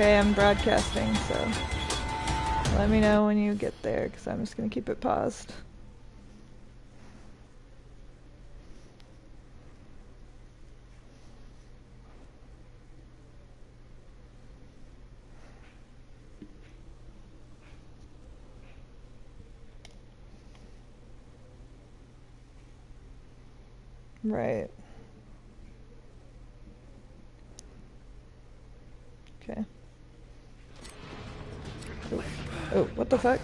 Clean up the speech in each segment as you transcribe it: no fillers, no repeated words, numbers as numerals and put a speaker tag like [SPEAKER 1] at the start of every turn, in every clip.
[SPEAKER 1] Okay, I'm broadcasting, so let me know when you get there, because I'm just going to keep it paused. Right. Okay. Oh, what the fuck?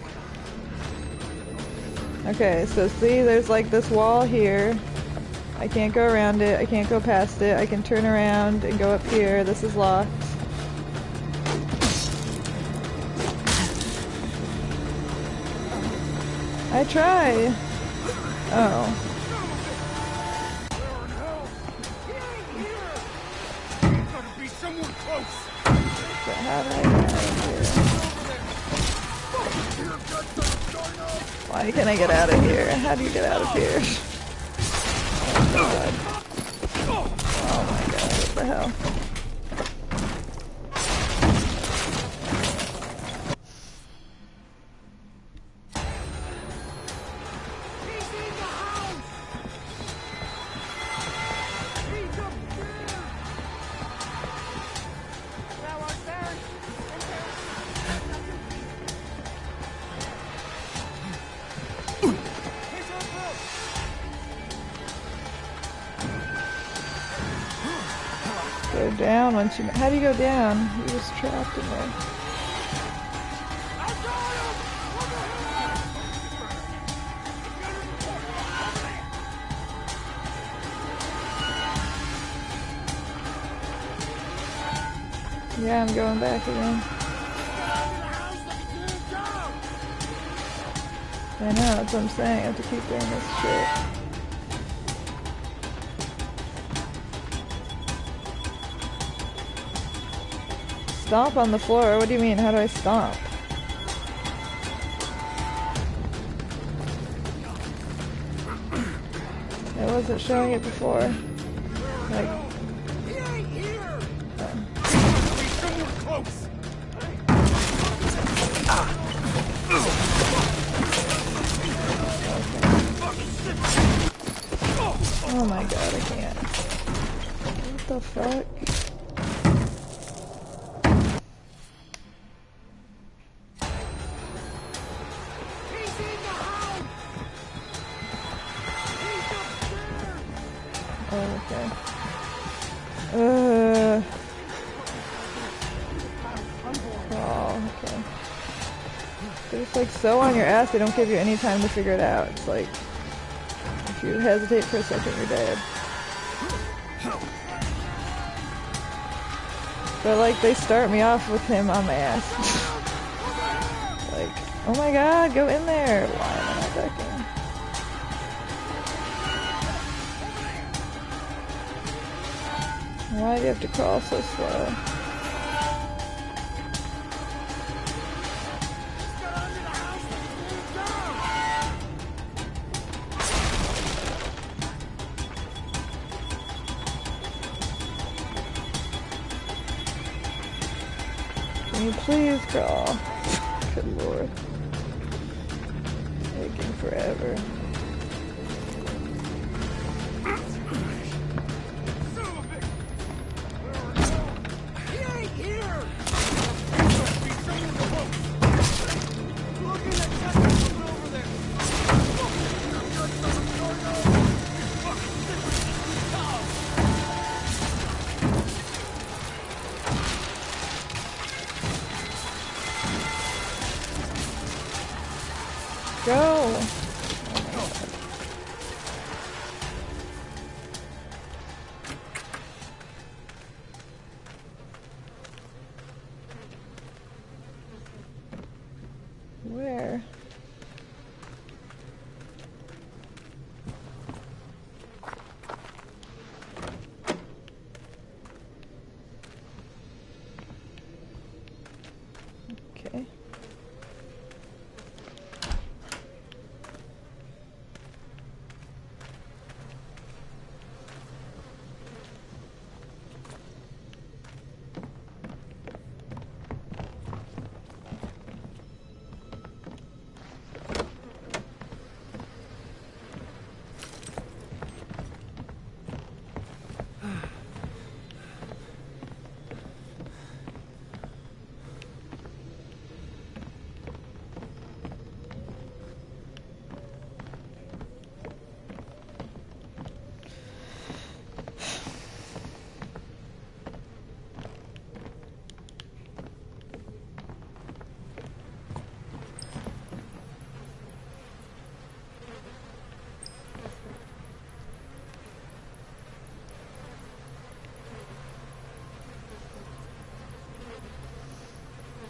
[SPEAKER 1] Okay, so see, there's like this wall here. I can't go around it, I can't go past it, I can turn around and go up here. This is locked. I try! Oh. So how do I get out of here? Why can't I get out of here? How do you get out of here? Oh god. Oh my god, what the hell? Go down once you... How do you go down? You're just trapped in there. Yeah, I'm going back again. I know, that's what I'm saying. I have to keep doing this shit. Stomp on the floor? What do you mean? How do I stomp? I wasn't showing it before. Like... Oh my god, I can't. What the fuck? Oh, okay. Oh, okay. They're just like so on your ass, they don't give you any time to figure it out. It's like, if you hesitate for a second, you're dead. But like, they start me off with him on my ass. Like, oh my god, go in there! Why am I not ducking? Why do you have to crawl so slow? Can you please crawl? Good lord. Taking forever. Go! Oh my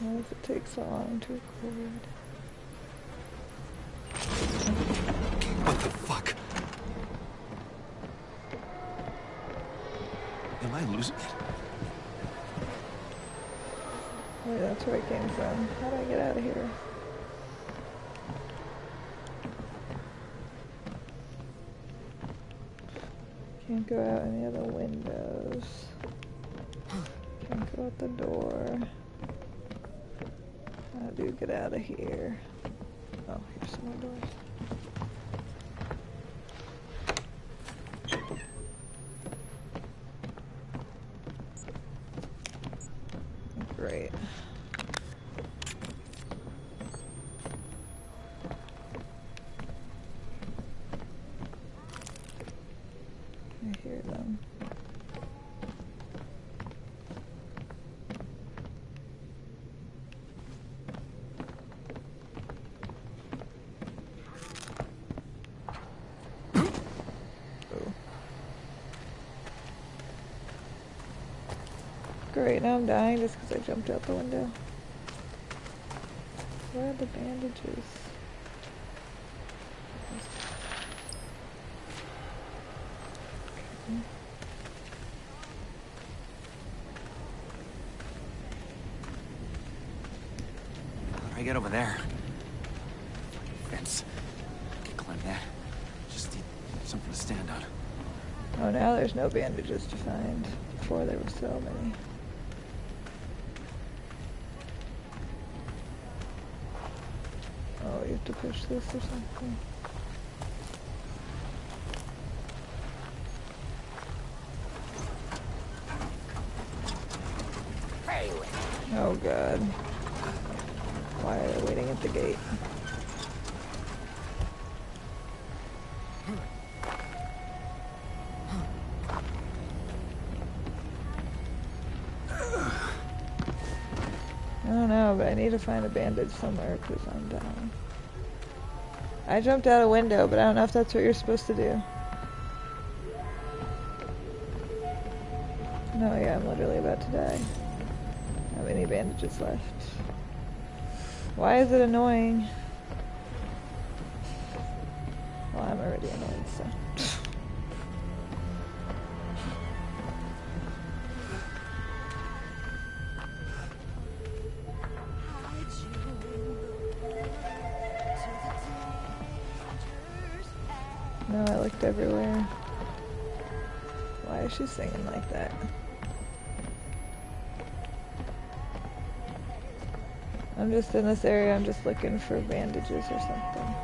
[SPEAKER 1] Why does it take so long to record?
[SPEAKER 2] What the fuck? Am I losing it?
[SPEAKER 1] Wait, that's where I came from. How do I get out of here? Can't go out any other windows. Can't go out the door. How do you get out of here? Oh, here's some more doors. Great. I hear them. Great, now I'm dying just because I jumped out the window. Where are the bandages?
[SPEAKER 2] How do I get over there? Fence. I can climb that. Just need something to stand on.
[SPEAKER 1] Oh, now there's no bandages to find. Before there were so many. Oh, you have to push this or something. Oh god. Why are they waiting at the gate? I don't know, but I need to find a bandage somewhere because I'm dying. I jumped out a window, but I don't know if that's what you're supposed to do. No, yeah, I'm literally about to die. I don't have any bandages left. Why is it annoying? Well, I'm already annoyed, so. No, I looked everywhere. Why is she singing like that? I'm just in this area, I'm just looking for bandages or something.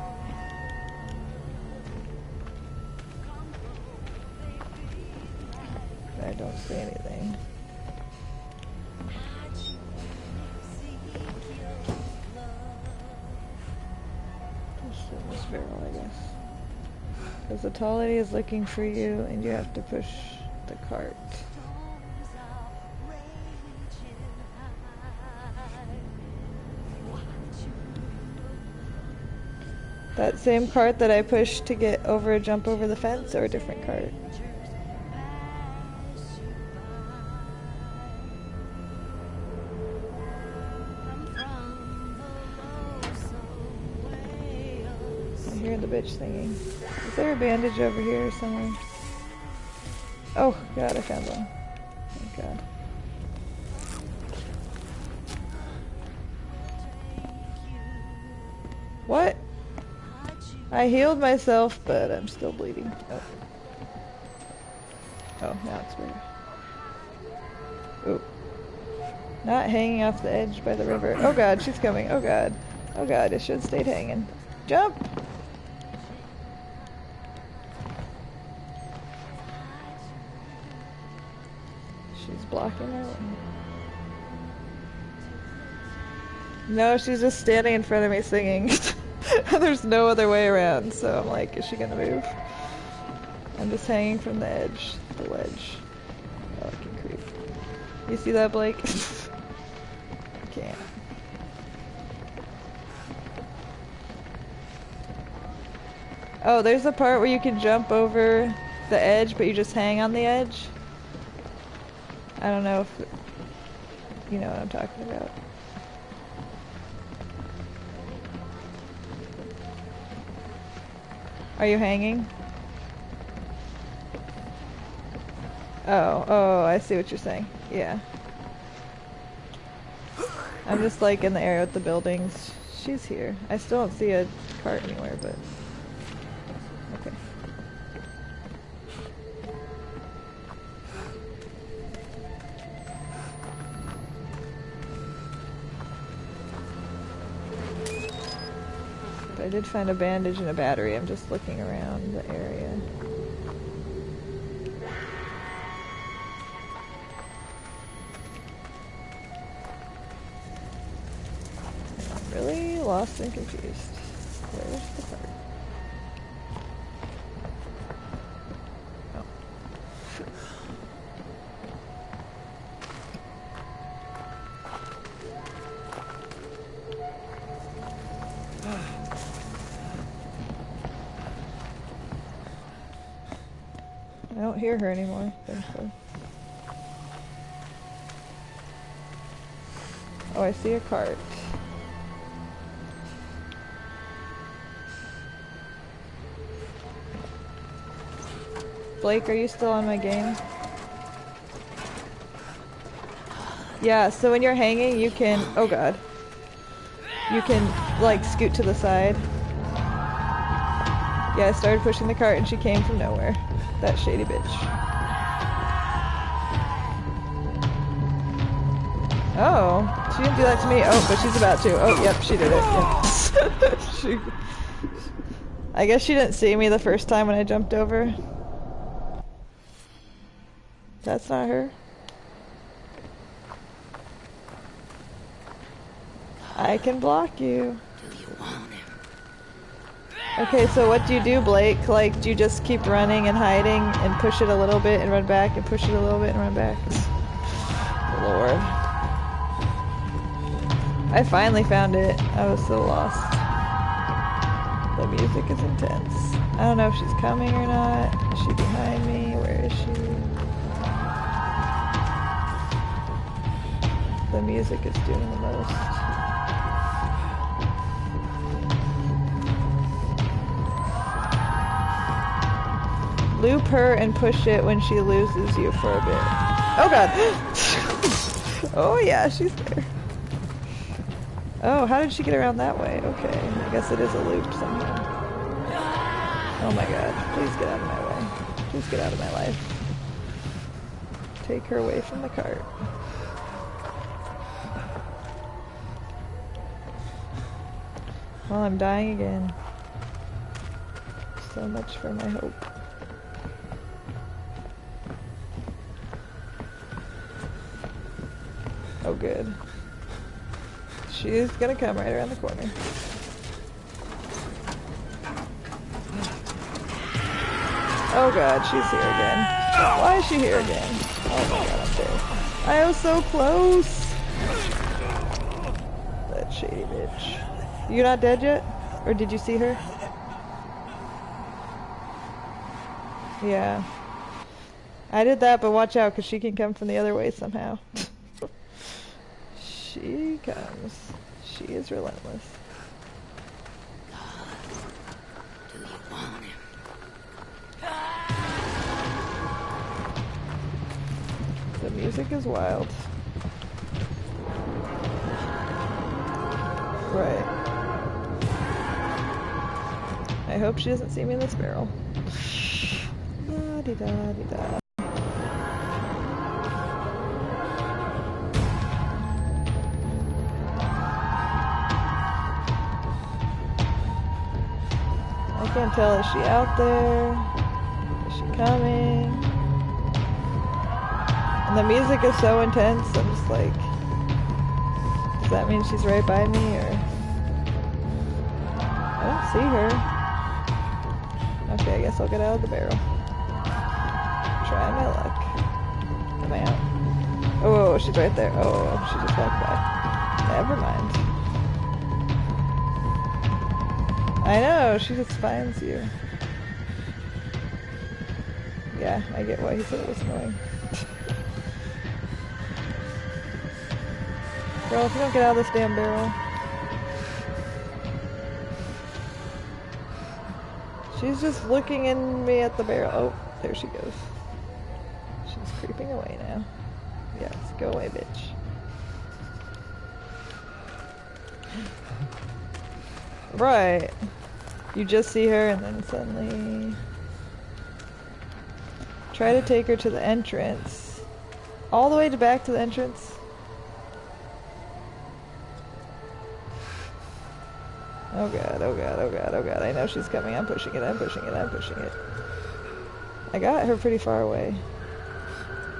[SPEAKER 1] I don't see anything. Just in this barrel, I guess. Because the tall lady is looking for you, and you have to push the cart. That same cart that I pushed to get over, jump over the fence, or a different cart? I hear the bitch singing. Is there a bandage over here somewhere? Oh god, I found one. Thank god. What? I healed myself, but I'm still bleeding. Oh. Oh, now it's better. Oh. Not hanging off the edge by the river. Oh god, she's coming. Oh god. Oh god, I should have stayed hanging. Jump! She's blocking her way. No, she's just standing in front of me singing. There's no other way around, so I'm like, is she gonna move? I'm just hanging from the edge, the ledge. Oh, I can creep. You see that, Blake? I can't. Oh, there's a part where you can jump over the edge, but you just hang on the edge. I don't know if you know what I'm talking about. Are you hanging? Oh, I see what you're saying. Yeah. I'm just like in the area with the buildings. She's here. I still don't see a cart anywhere, but... Okay. But I did find a bandage and a battery. I'm just looking around the area. Really lost and confused. Where's the card? I don't hear her anymore, thankfully. Oh, I see a cart. Blake, are you still on my game? Yeah, so when you're hanging, you can... Oh god. You can, like, scoot to the side. Yeah, I started pushing the cart and she came from nowhere. That shady bitch. Oh, she didn't do that to me. Oh, but she's about to. Oh, yep, she did it. Yep. I guess she didn't see me the first time when I jumped over. That's not her. I can block you.
[SPEAKER 3] Do you want him?
[SPEAKER 1] Okay, so what do you do, Blake? Like, do you just keep running and hiding and push it a little bit and run back and push it a little bit and run back? Lord. I finally found it. I was so lost. The music is intense. I don't know if she's coming or not. Is she behind me? Where is she? The music is doing the most. Loop her and push it when she loses you for a bit. Oh god! Oh yeah, she's there. Oh, how did she get around that way? Okay, I guess it is a loop somehow. Oh my god, please get out of my way. Please get out of my life. Take her away from the cart. Well, I'm dying again. So much for my hope. Oh good. She's gonna come right around the corner. Oh god, she's here again. Why is she here again? Oh my god, I'm dead. I was so close! That shady bitch. You're not dead yet? Or did you see her? Yeah. I did that, but watch out, because she can come from the other way somehow. She comes. She is relentless.
[SPEAKER 3] Do you want him?
[SPEAKER 1] The music is wild. Right. I hope she doesn't see me in this barrel. La-di-da-di-da. I can't tell, is she out there? Is she coming? And the music is so intense, I'm just like, does that mean she's right by me, or? I don't see her. Okay, I guess I'll get out of the barrel. Try my luck. Am I out? Oh, she's right there. Oh, she just walked by. Never mind. I know, she just finds you. Yeah, I get why he said it was annoying. Girl, if you don't get out of this damn barrel. She's just looking in me at the barrel. Oh, there she goes. She's creeping away now. Yes, go away, bitch. Right. You just see her and then suddenly... Try to take her to the entrance. All the way back to the entrance. Oh god, oh god, oh god, oh god. I know she's coming. I'm pushing it, I'm pushing it, I'm pushing it. I got her pretty far away.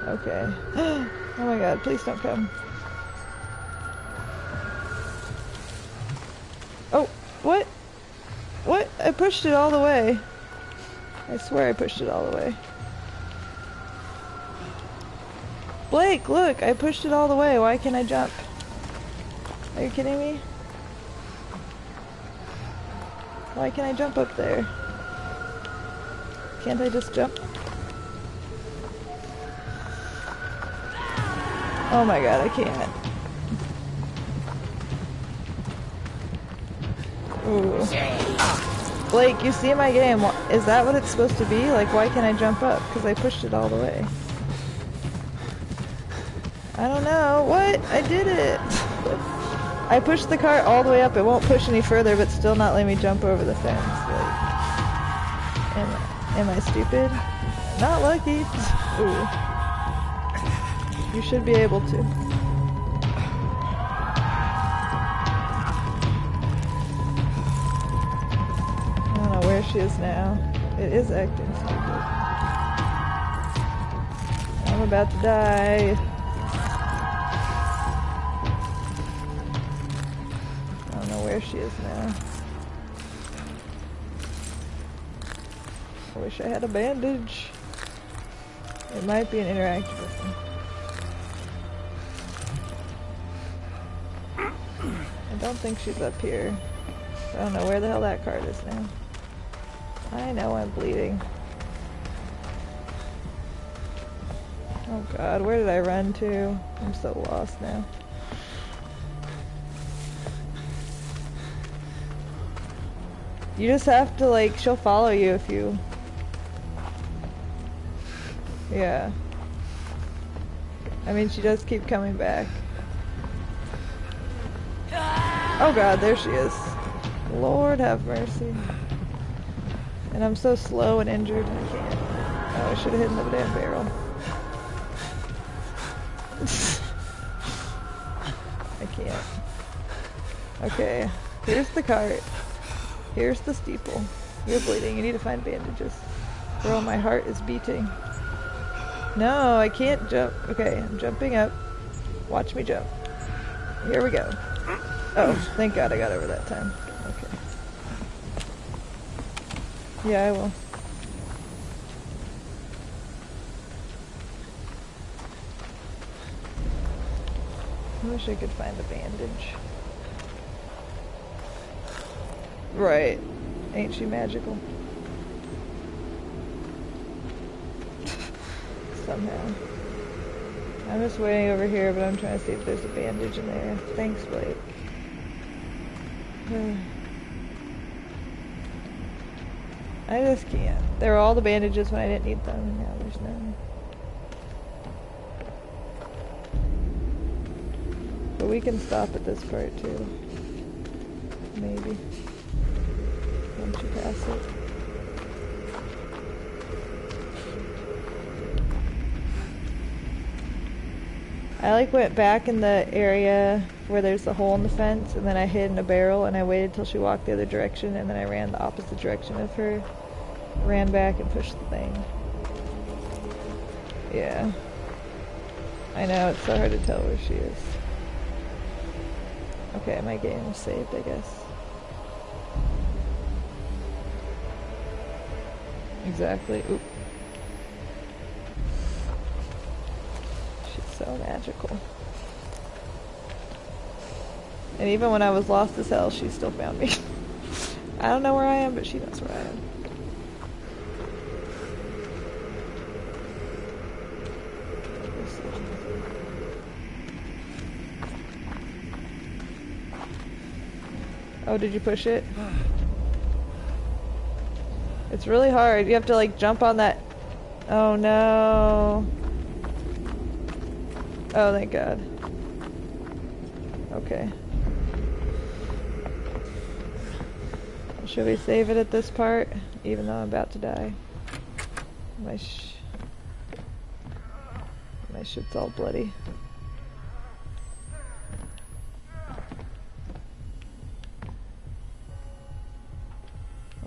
[SPEAKER 1] Okay. Oh my god, please don't come. Oh, what? What? I pushed it all the way. I swear I pushed it all the way. Blake, look! I pushed it all the way. Why can't I jump? Are you kidding me? Why can't I jump up there? Can't I just jump? Oh my god, I can't. Ooh. Blake, you see my game. Is that what it's supposed to be? Like, why can't I jump up? Because I pushed it all the way. I don't know. What? I did it! I pushed the cart all the way up. It won't push any further, but still not let me jump over the fence. Like, am I stupid? Not lucky. Ooh. You should be able to. I don't know where she is now. It is acting stupid. I'm about to die. I don't know where she is now. I wish I had a bandage. It might be an interactive one. I don't think she's up here. I don't know where the hell that card is now. I know I'm bleeding. Oh god, where did I run to? I'm so lost now. You just have to, like, she'll follow you if you... Yeah. I mean, she does keep coming back. Oh god, there she is. Lord have mercy. And I'm so slow and injured, I can't. Oh, I should have hidden the damn barrel. I can't. Okay, here's the cart. Here's the steeple. You're bleeding, you need to find bandages. Girl, my heart is beating. No, I can't jump. Okay, I'm jumping up. Watch me jump. Here we go. Oh, thank God I got over that time. Okay. Yeah, I will. I wish I could find a bandage. Right. Ain't she magical? Somehow. I'm just waiting over here, but I'm trying to see if there's a bandage in there. Thanks, Blake. I just can't. There were all the bandages when I didn't need them, and now there's none. But we can stop at this part too. Maybe. Once you pass it. I like went back in the area where there's the hole in the fence, and then I hid in a barrel, and I waited till she walked the other direction, and then I ran the opposite direction of her, ran back and pushed the thing. Yeah. I know, it's so hard to tell where she is. Okay, my game is saved, I guess. Exactly. Oop. So magical. And even when I was lost as hell, she still found me. I don't know where I am, but she knows where I am. Oh, did you push it? It's really hard. You have to like jump on that. Oh no. Oh, thank God. Okay. Should we save it at this part? Even though I'm about to die. My shit's all bloody.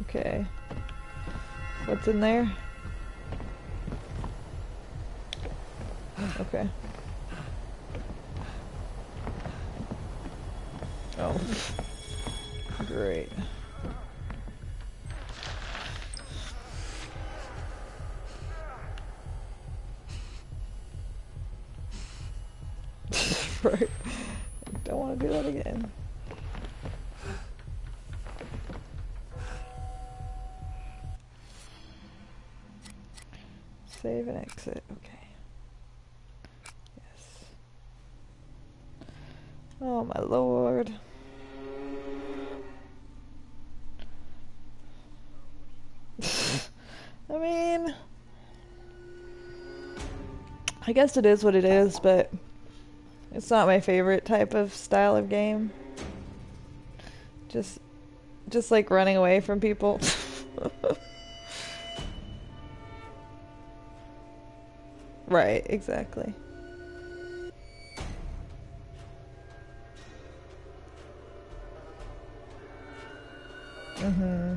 [SPEAKER 1] Okay. What's in there? Okay. Oh. Great. Right. Don't want to do that again. Save and exit. Okay. Yes. Oh my lord. I mean, I guess it is what it is, but it's not my favorite type of style of game. Just like running away from people. Right, exactly. Mm-hmm.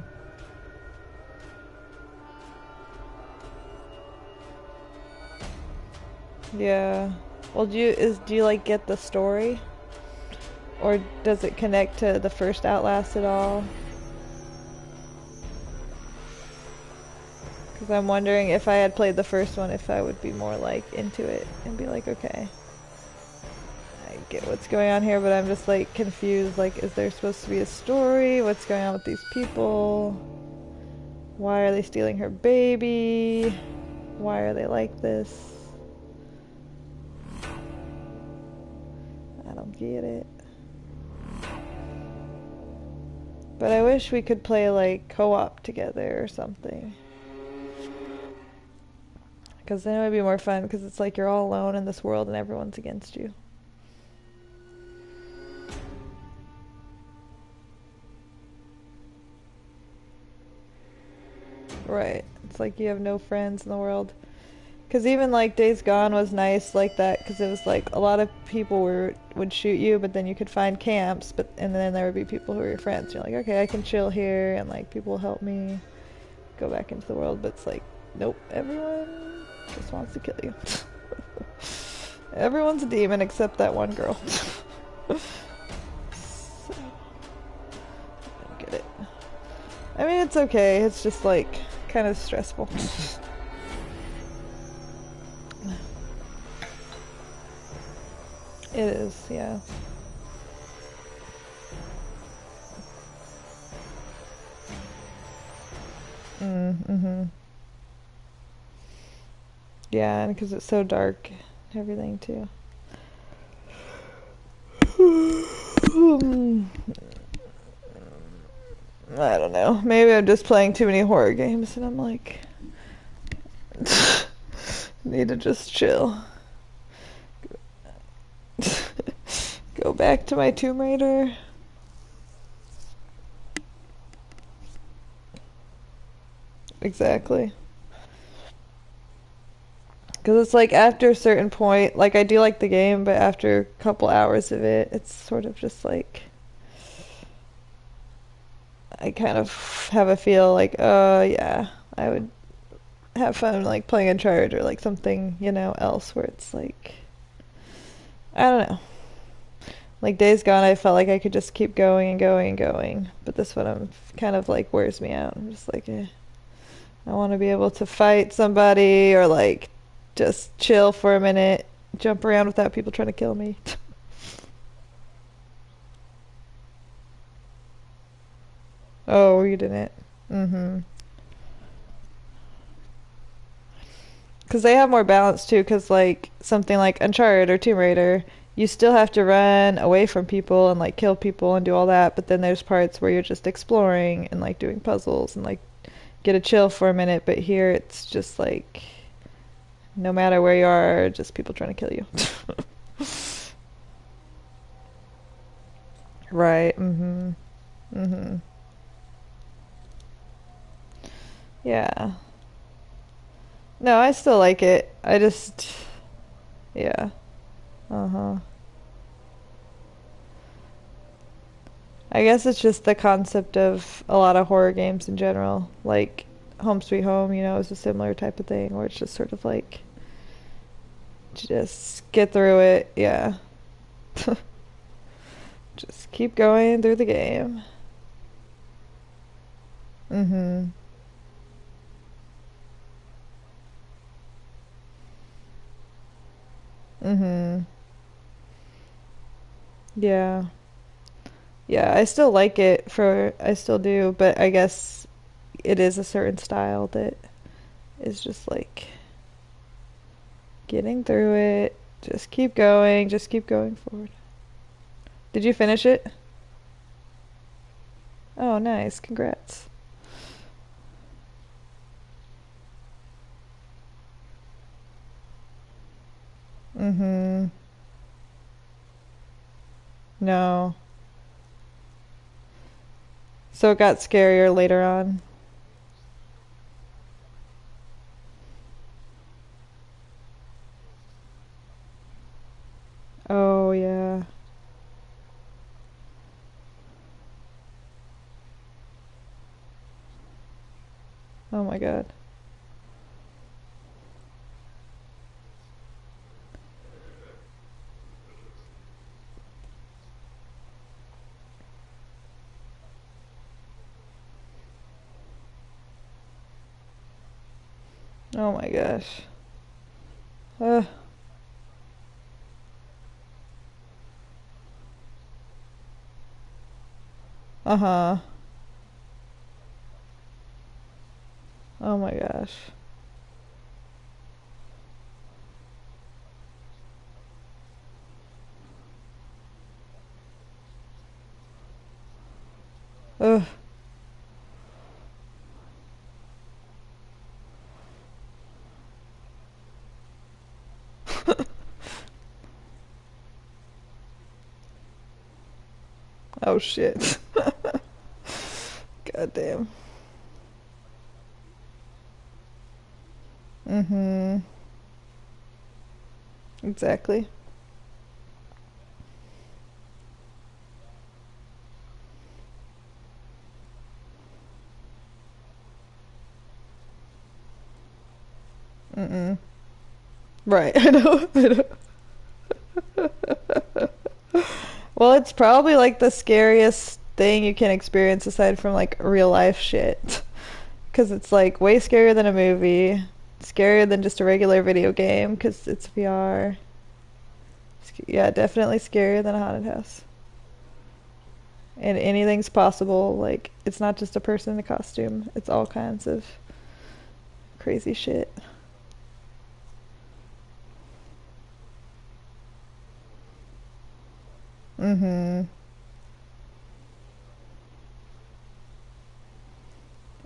[SPEAKER 1] Yeah. Well, do you like get the story? Or does it connect to the first Outlast at all? Because I'm wondering if I had played the first one, if I would be more like into it and be like, okay, I get what's going on here, but I'm just like confused. Like, is there supposed to be a story? What's going on with these people? Why are they stealing her baby? Why are they like this? I don't get it. But I wish we could play like co-op together or something. Because then it would be more fun, because it's like you're all alone in this world and everyone's against you. Right. It's like you have no friends in the world. Because even like Days Gone was nice like that, because it was like a lot of people would shoot you, but then you could find camps, and then there would be people who were your friends. You're like, okay, I can chill here, and like people will help me go back into the world. But it's like, nope, everyone just wants to kill you. Everyone's a demon except that one girl. So, I don't get it. I mean, it's okay. It's just like kind of stressful. It is, yeah. Mm-hmm. Yeah, and because it's so dark and everything, too. I don't know. Maybe I'm just playing too many horror games and I'm like... need to just chill. Go back to my Tomb Raider. Exactly. Because it's like after a certain point, like I do like the game, but after a couple hours of it, it's sort of just like I kind of have a feel like, oh yeah, I would have fun like playing Uncharted or like something, else where it's like, I don't know. Like Days Gone, I felt like I could just keep going and going and going, but this one I'm kind of like wears me out. I'm just like, I want to be able to fight somebody or like just chill for a minute, jump around without people trying to kill me. Oh, you didn't. Mm-hmm. Because they have more balance too, because like something like Uncharted or Tomb Raider, you still have to run away from people and like kill people and do all that, but then there's parts where you're just exploring and like doing puzzles and like get a chill for a minute, but here it's just like no matter where you are, just people trying to kill you. Right. Mhm. Mhm. Yeah. No, I still like it. I just yeah. Uh-huh. I guess it's just the concept of a lot of horror games in general. Like Home Sweet Home, is a similar type of thing where it's just sort of like just get through it. Yeah. Just keep going through the game. Mhm. Mhm. Yeah. Yeah, I still like it I still do, but I guess it is a certain style that is just like getting through it. Just keep going forward. Did you finish it? Oh, nice. Congrats. Mm-hmm. No. So it got scarier later on. Oh, yeah. Oh my God. Oh my gosh. Uh, uh-huh. Oh my gosh. Ugh. Oh shit. God damn. Mm-hmm. Exactly. Mm-mm. Right. I know. I know. Well, it's probably like the scariest thing you can experience aside from like real life shit. Because it's like way scarier than a movie, scarier than just a regular video game because it's VR. Yeah, definitely scarier than a haunted house. And anything's possible. Like, it's not just a person in a costume, it's all kinds of crazy shit. Mm hmm.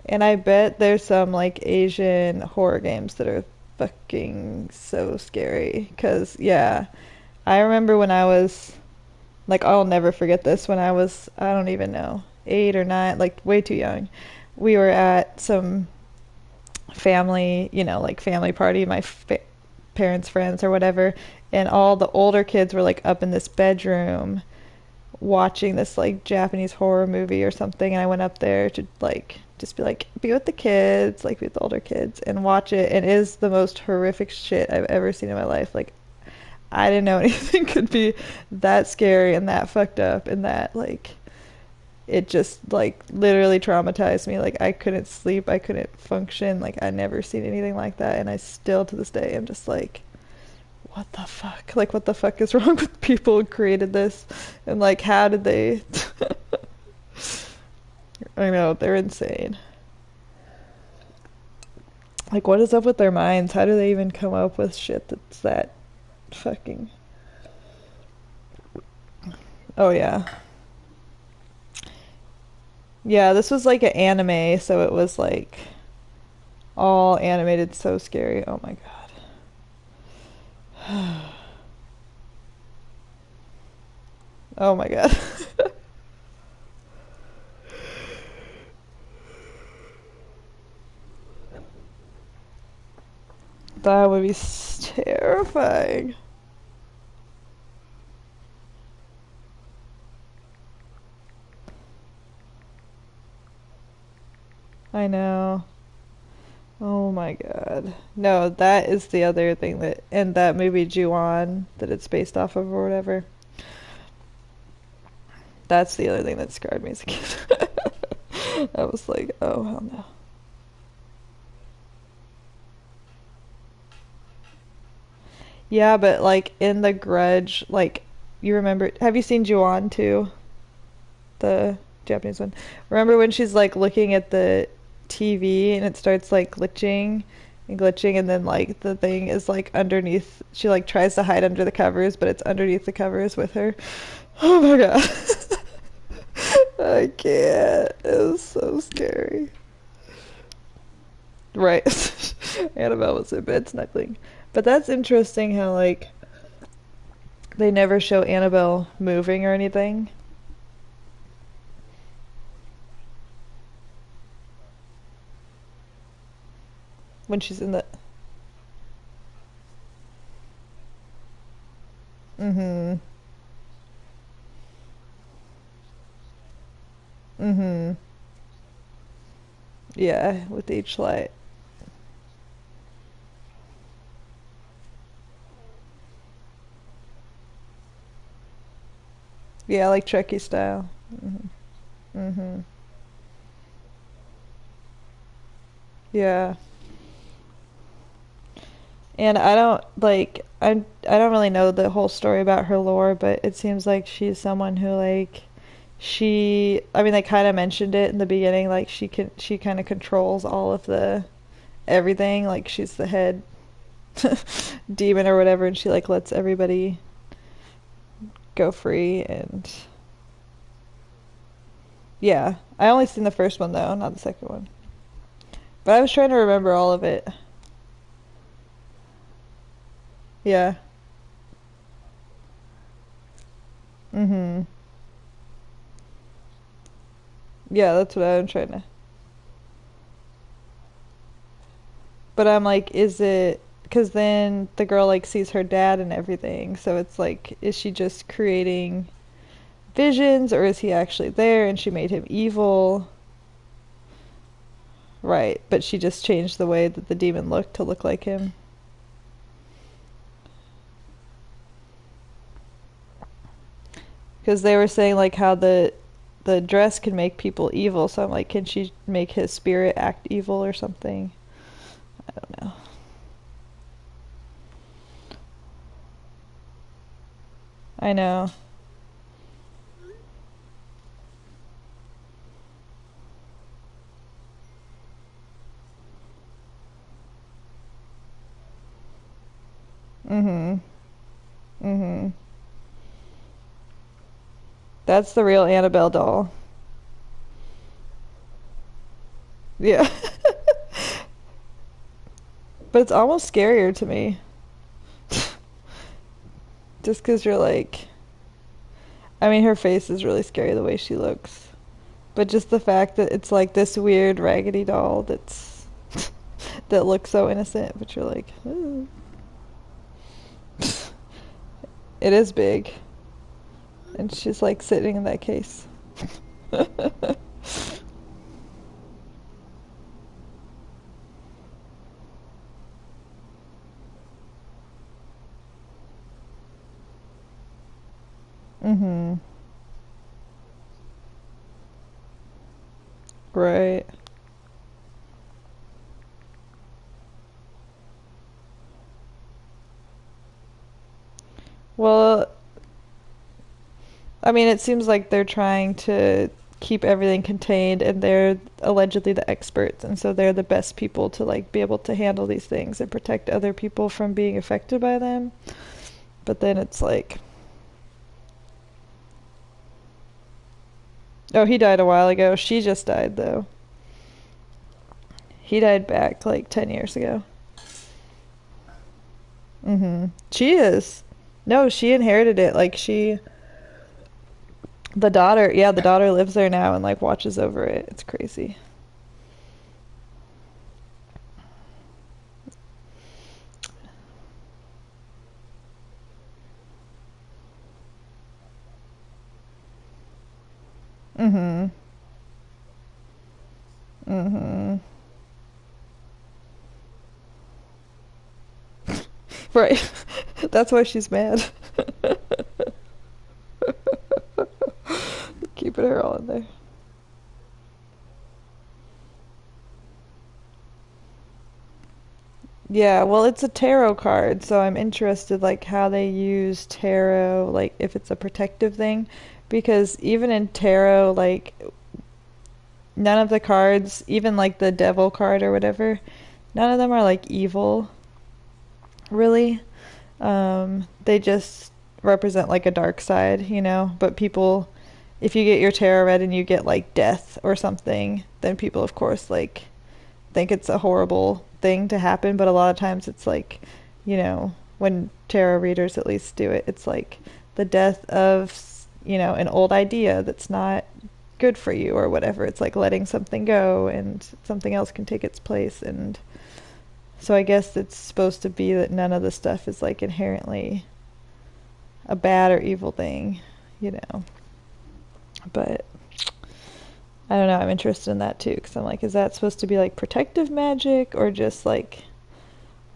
[SPEAKER 1] And I bet there's some like Asian horror games that are fucking so scary. Because, yeah, I remember when I was, like, I'll never forget this, when I was, I don't even know, 8 or 9, like, way too young. We were at some family, like family party, my parents' friends or whatever, and all the older kids were like up in this bedroom watching this like Japanese horror movie or something, and I went up there to like just be like be with the kids, like be with the older kids and watch it, and it is the most horrific shit I've ever seen in my life. Like I didn't know anything could be that scary and that fucked up and that like it just like literally traumatized me. Like I couldn't sleep, I couldn't function. Like I never seen anything like that, and I still to this day am just like, what the fuck? Like what the fuck is wrong with people who created this? And like how did they? I know they're insane. Like what is up with their minds? How do they even come up with shit that's that fucking? Oh yeah. Yeah, this was like an anime, so it was like All animated, so scary. Oh my god. Oh my god. That would be terrifying. I know. Oh my god. No, that is the other thing that, and that movie Ju-on that it's based off of or whatever. That's the other thing that scarred me as a kid. I was like, oh hell no. Yeah, but like in The Grudge, like you remember, have you seen Ju-on too? The Japanese one. Remember when she's like looking at the TV and it starts like glitching and glitching and then like the thing is like underneath, she like tries to hide under the covers, but it's underneath the covers with her. Oh my god. I can't. It was so scary. Right. Annabelle was in bed snuggling. But that's interesting how like they never show Annabelle moving or anything. When she's in the mm-hmm. Mm-hmm. Yeah, with each light. Yeah, like Trekkie style. Mm-hmm. Mm-hmm. Yeah. And I don't like I don't really know the whole story about her lore, but it seems like she's someone who like she I mean they kind of mentioned it in the beginning like she kind of controls all of the everything like she's the head demon or whatever and she like lets everybody go free and yeah. I only seen the first one though, not the second one. But I was trying to remember all of it. Yeah. Mm-hmm. Yeah, that's what I'm trying to. But I'm like, is it? Because then the girl like sees her dad and everything. So it's like, is she just creating visions or is he actually there and she made him evil? Right. But she just changed the way that the demon looked to look like him. Because they were saying like how the dress can make people evil. So I'm like, can she make his spirit act evil or something? I don't know. I know. Mm-hmm. Mm-hmm. That's the real Annabelle doll. Yeah. But it's almost scarier to me. Just because you're like, I mean, her face is really scary the way she looks. But just the fact that it's like this weird raggedy doll that's that looks so innocent, but you're like, ooh. It is big. And she's like sitting in that case. Mm-hmm. Right. Well, I mean, it seems like they're trying to keep everything contained and they're allegedly the experts and so they're the best people to like be able to handle these things and protect other people from being affected by them. But then it's like, oh, he died a while ago. She just died though. He died back like 10 years ago. She is. No, she inherited it. Like the daughter, yeah, the daughter lives there now and like watches over it. It's crazy. Mm-hmm. Mm-hmm. Right. That's why she's mad. Keeping her all in there. Yeah, well, it's a tarot card, so I'm interested like how they use tarot, like if it's a protective thing, because even in tarot, like none of the cards, even like the devil card or whatever, none of them are like evil, really. They just represent like a dark side, you know? But people, if you get your tarot read and you get like death or something, then people, of course, like think it's a horrible thing to happen. But a lot of times it's like, you know, when tarot readers at least do it, it's like the death of, you know, an old idea that's not good for you or whatever. It's like letting something go and something else can take its place. And so I guess it's supposed to be that none of the stuff is like inherently a bad or evil thing, you know. But I don't know, I'm interested in that too, because I'm like, is that supposed to be like protective magic or just like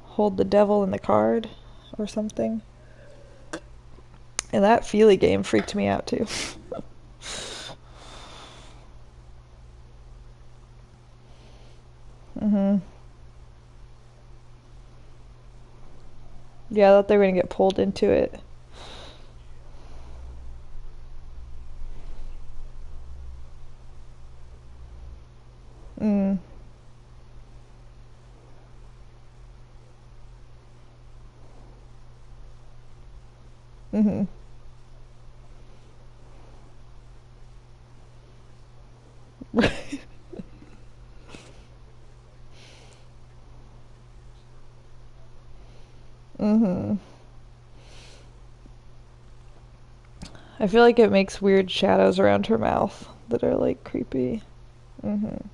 [SPEAKER 1] hold the devil in the card or something? And that Feely game freaked me out too. hmm Yeah, I thought they were gonna get pulled into it. Mm. Mhm. Right. Mhm. I feel like it makes weird shadows around her mouth that are like creepy. Mhm.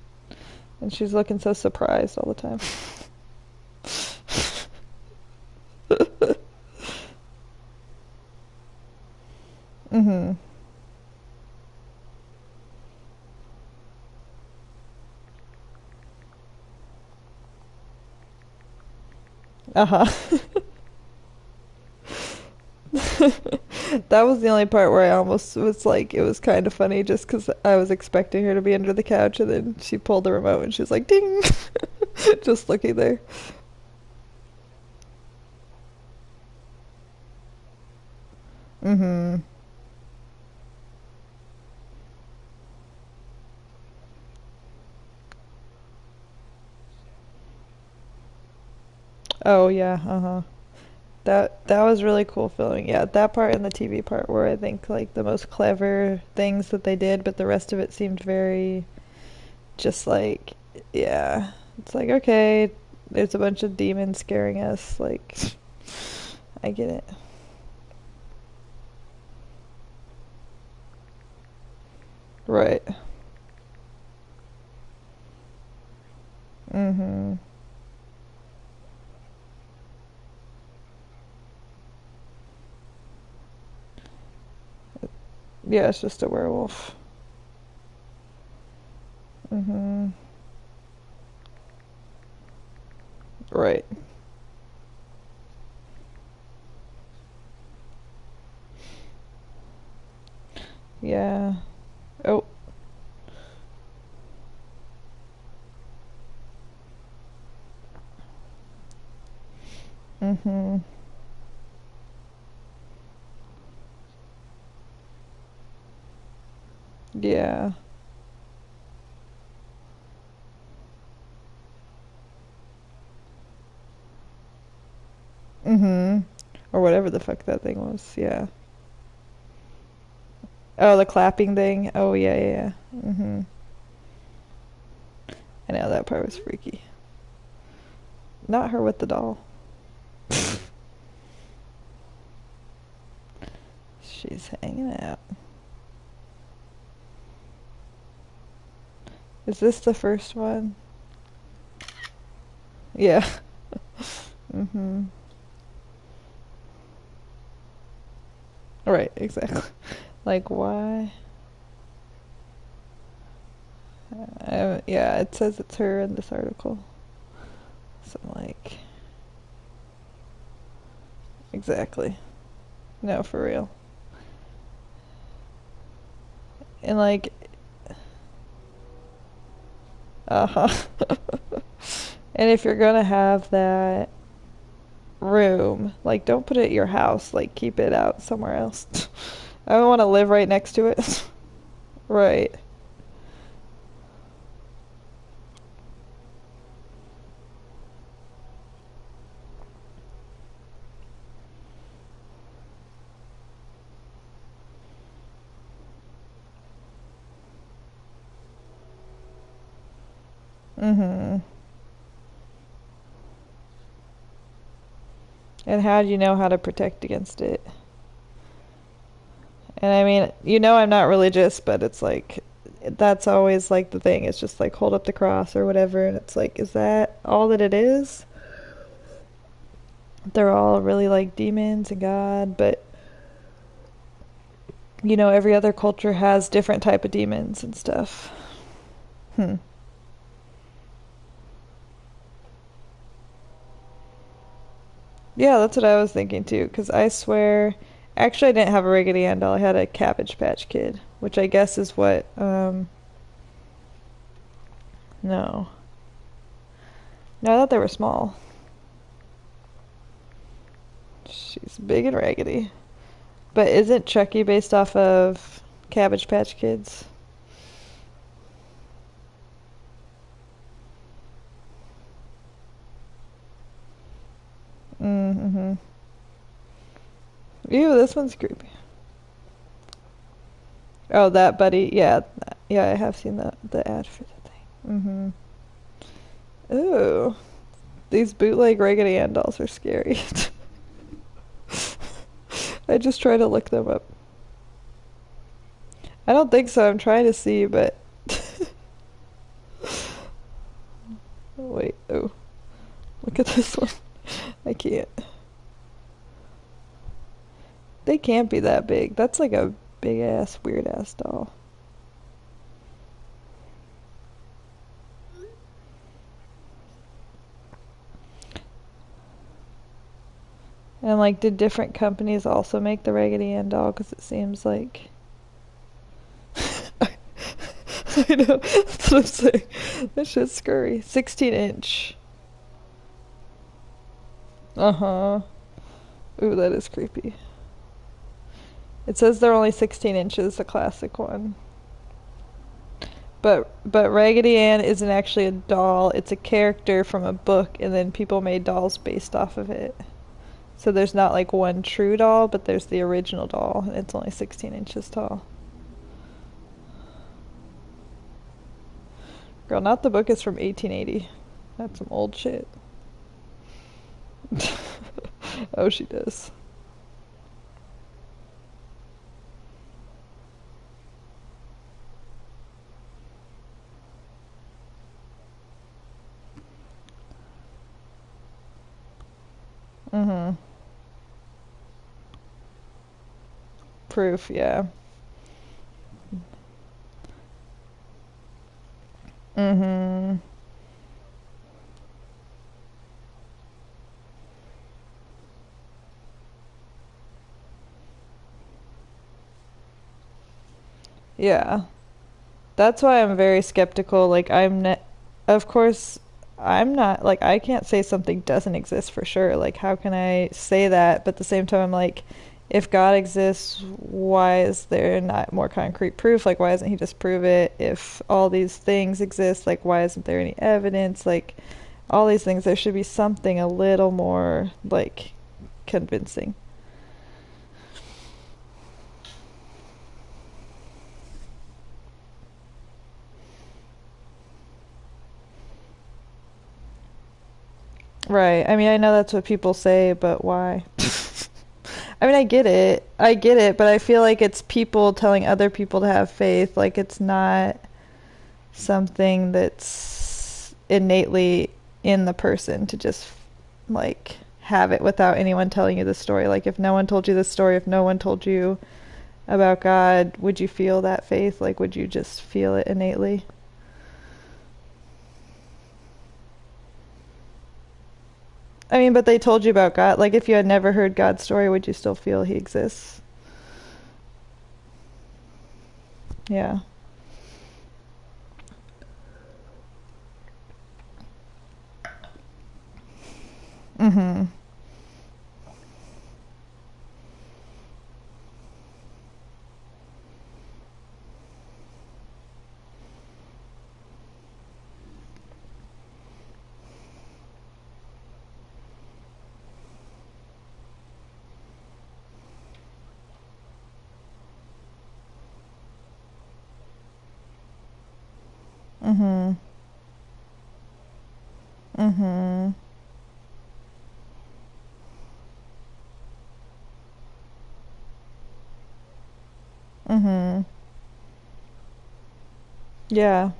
[SPEAKER 1] And she's looking so surprised all the time. Mhm. Uh-huh. That was the only part where I almost was like, it was kind of funny just because I was expecting her to be under the couch and then she pulled the remote and she was like, ding! Just looking there. Mm-hmm. Oh, yeah, uh-huh. That was really cool filming. Yeah, that part and the TV part were I think like the most clever things that they did, but the rest of it seemed very just like yeah. It's like okay, there's a bunch of demons scaring us, like I get it. Right. Mm-hmm. Yeah, it's just a werewolf. Mm-hmm. Right. Yeah. Oh. Mm-hmm. Yeah. Mm-hmm. Or whatever the fuck that thing was. Yeah. Oh, the clapping thing. Oh, yeah, yeah, yeah. Mm-hmm. I know that part was freaky. Not her with the doll. She's hanging out. Is this the first one? Yeah. Mm-hmm. Right, exactly. Like, why? Yeah, it says it's her in this article. So I'm like, exactly. No, for real. And like, uh-huh. And if you're gonna have that room, like, don't put it at your house. Like, keep it out somewhere else. I don't want to live right next to it. Right. Mm-hmm. And how do you know how to protect against it? And I mean, I'm not religious, but it's like, that's always like the thing. It's just like hold up the cross or whatever. And it's like, is that all that it is? They're all really like demons and God, but every other culture has different type of demons and stuff. Hmm. Yeah, that's what I was thinking too. Because I swear, actually, I didn't have a Raggedy Ann doll. I had a Cabbage Patch Kid, which I guess is what. No, no, I thought they were small. She's big and raggedy. But isn't Chucky based off of Cabbage Patch Kids? Mm-hmm. Ew, this one's creepy. Oh, that buddy. Yeah, yeah, I have seen the ad for the thing. Mm-hmm. Ooh, these bootleg Raggedy Ann dolls are scary. I just try to look them up. I don't think so. I'm trying to see, but oh, wait. Oh, look at this one. I can't. They can't be that big. That's like a big ass, weird ass doll. And like, did different companies also make the Raggedy Ann doll? Because it seems like. I know. That's what I'm saying. That shit's scurry. 16-inch. Uh-huh. Ooh, that is creepy. It says they're only 16 inches, the classic one. But Raggedy Ann isn't actually a doll. It's a character from a book, and then people made dolls based off of it. So there's not like one true doll, but there's the original doll, and it's only 16 inches tall. Girl, not the book is from 1880. That's some old shit. Oh, she does. Mm-hmm. Proof, yeah. Mm-hmm. Yeah. That's why I'm very skeptical. Like, of course, I'm not, like, I can't say something doesn't exist for sure. Like, how can I say that? But at the same time, I'm like, if God exists, why is there not more concrete proof? Like, why doesn't he just prove it? If all these things exist, like, why isn't there any evidence? Like, all these things, there should be something a little more, like, convincing. Right. I mean, I know that's what people say, but why? I mean, I get it. I get it, but I feel like it's people telling other people to have faith. Like, it's not something that's innately in the person to just, like, have it without anyone telling you the story. Like, if no one told you the story, if no one told you about God, would you feel that faith? Like, would you just feel it innately? I mean, but they told you about God. Like, if you had never heard God's story, would you still feel he exists? Yeah. Mm-hmm. Mm-hmm. Mm-hmm. Mm-hmm. Yeah.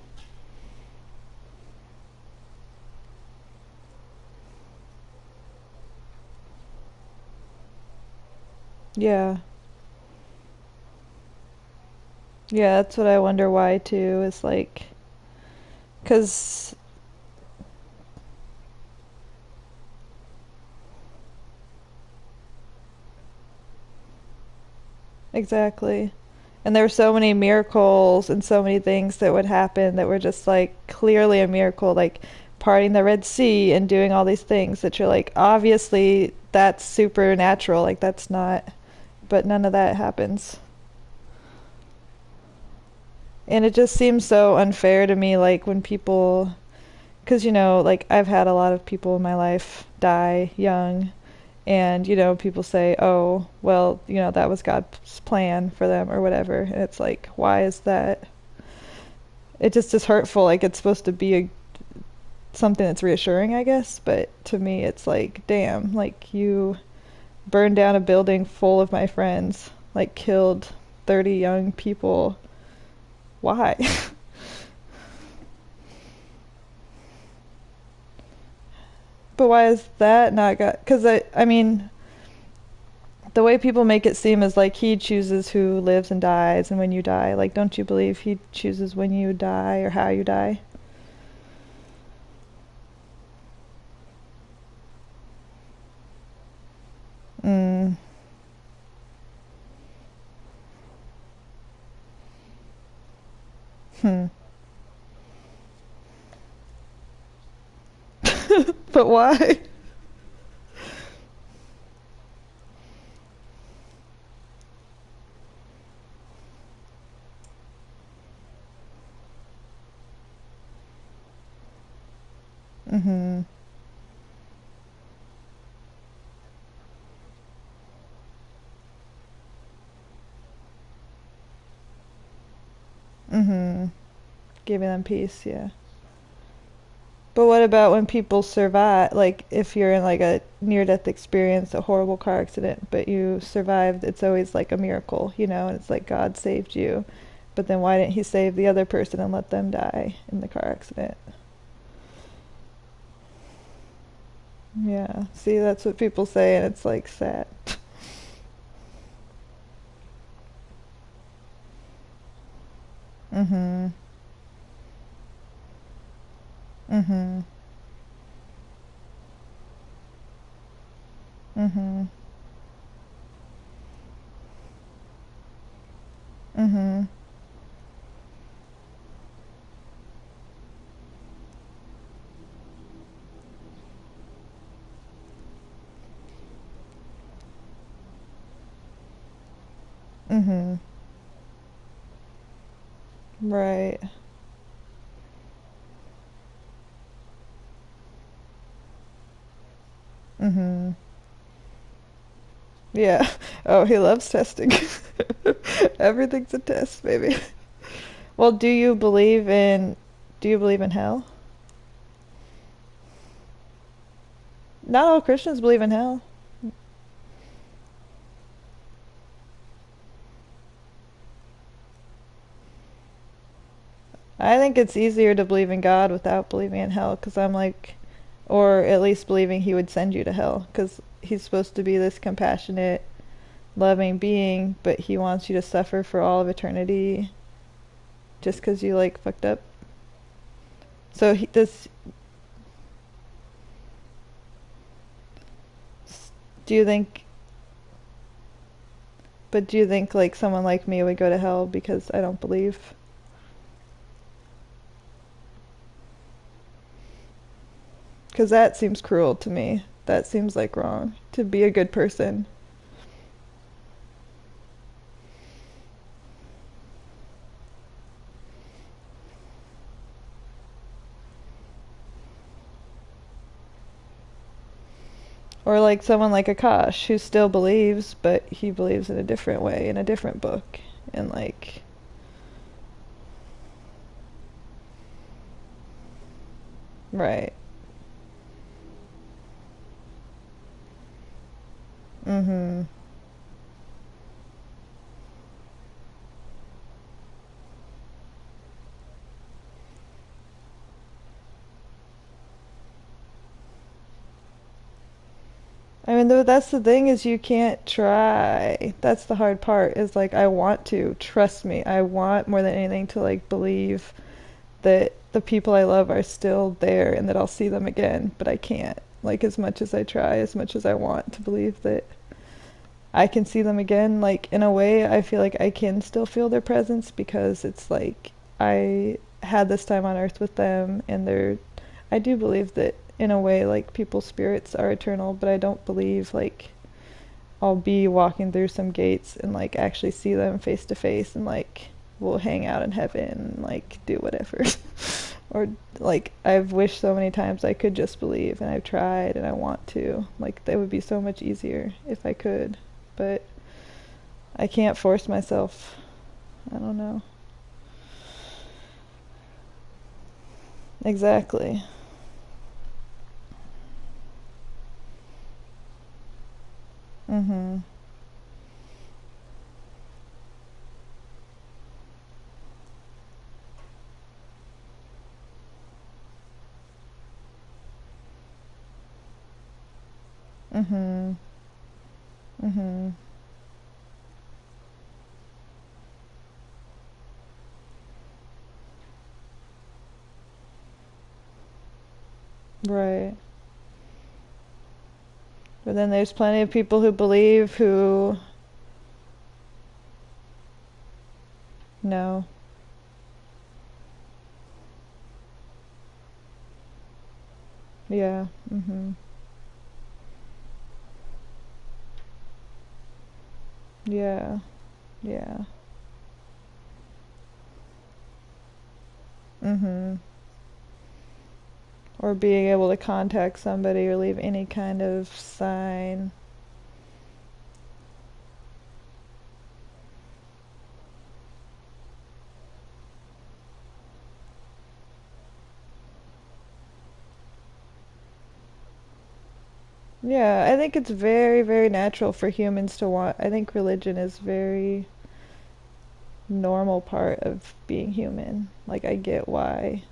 [SPEAKER 1] Yeah. Yeah, that's what I wonder why too, is like, 'cause exactly. And there were so many miracles and so many things that would happen that were just like clearly a miracle, like parting the Red Sea and doing all these things that you're like, obviously that's supernatural, like that's not, but none of that happens. And it just seems so unfair to me, like when people, because like I've had a lot of people in my life die young, and people say, oh, well, that was God's plan for them or whatever, and it's like, why is that? It just is hurtful. Like it's supposed to be something that's reassuring, I guess, but to me it's like, damn, like you burned down a building full of my friends, like killed 30 young people. Why? But why is that not God? Because I mean, the way people make it seem is like he chooses who lives and dies and when you die. Like, don't you believe he chooses when you die or how you die? Mm. Hmm. But why? Mm-hmm. Mm-hmm. Giving them peace, yeah. But what about when people survive? Like, if you're in like a near-death experience, a horrible car accident, but you survived, it's always like a miracle, and it's like God saved you. But then why didn't he save the other person and let them die in the car accident? Yeah. See, that's what people say, and it's like sad. Mm-hmm. Mm-hmm. Mm-hmm. Mm-hmm. Mm-hmm. Right. Mm-hmm. Yeah. Oh, he loves testing. Everything's a test, baby. Well, do you believe in hell? Not all Christians believe in hell. I think it's easier to believe in God without believing in hell, because I'm like, or at least believing he would send you to hell, because he's supposed to be this compassionate, loving being, but he wants you to suffer for all of eternity just because you like fucked up. So he does. Do you think? But do you think like someone like me would go to hell because I don't believe? Because that seems cruel to me. That seems like wrong to be a good person. Or like someone like Akash who still believes, but he believes in a different way in a different book. And like, right. Mm-hmm. I mean, though, that's the thing is you can't try. That's the hard part is like, I want to. Trust me. I want more than anything to like believe that the people I love are still there and that I'll see them again, but I can't. Like, as much as I try, as much as I want to believe that I can see them again, like, in a way, I feel like I can still feel their presence because it's like I had this time on earth with them, and I do believe that in a way, like, people's spirits are eternal, but I don't believe, like, I'll be walking through some gates and, like, actually see them face to face and, like, we'll hang out in heaven and, like, do whatever. Or, like, I've wished so many times I could just believe, and I've tried, and I want to. Like, that would be so much easier if I could. But I can't force myself. I don't know. Exactly. Mhm. Mhm. Mhm. Right. But then there's plenty of people who believe who no. Yeah. Mhm. Yeah. Yeah. Mhm. Or being able to contact somebody or leave any kind of sign. Yeah, I think it's very, very natural for humans to want. I think religion is very normal part of being human. Like, I get why.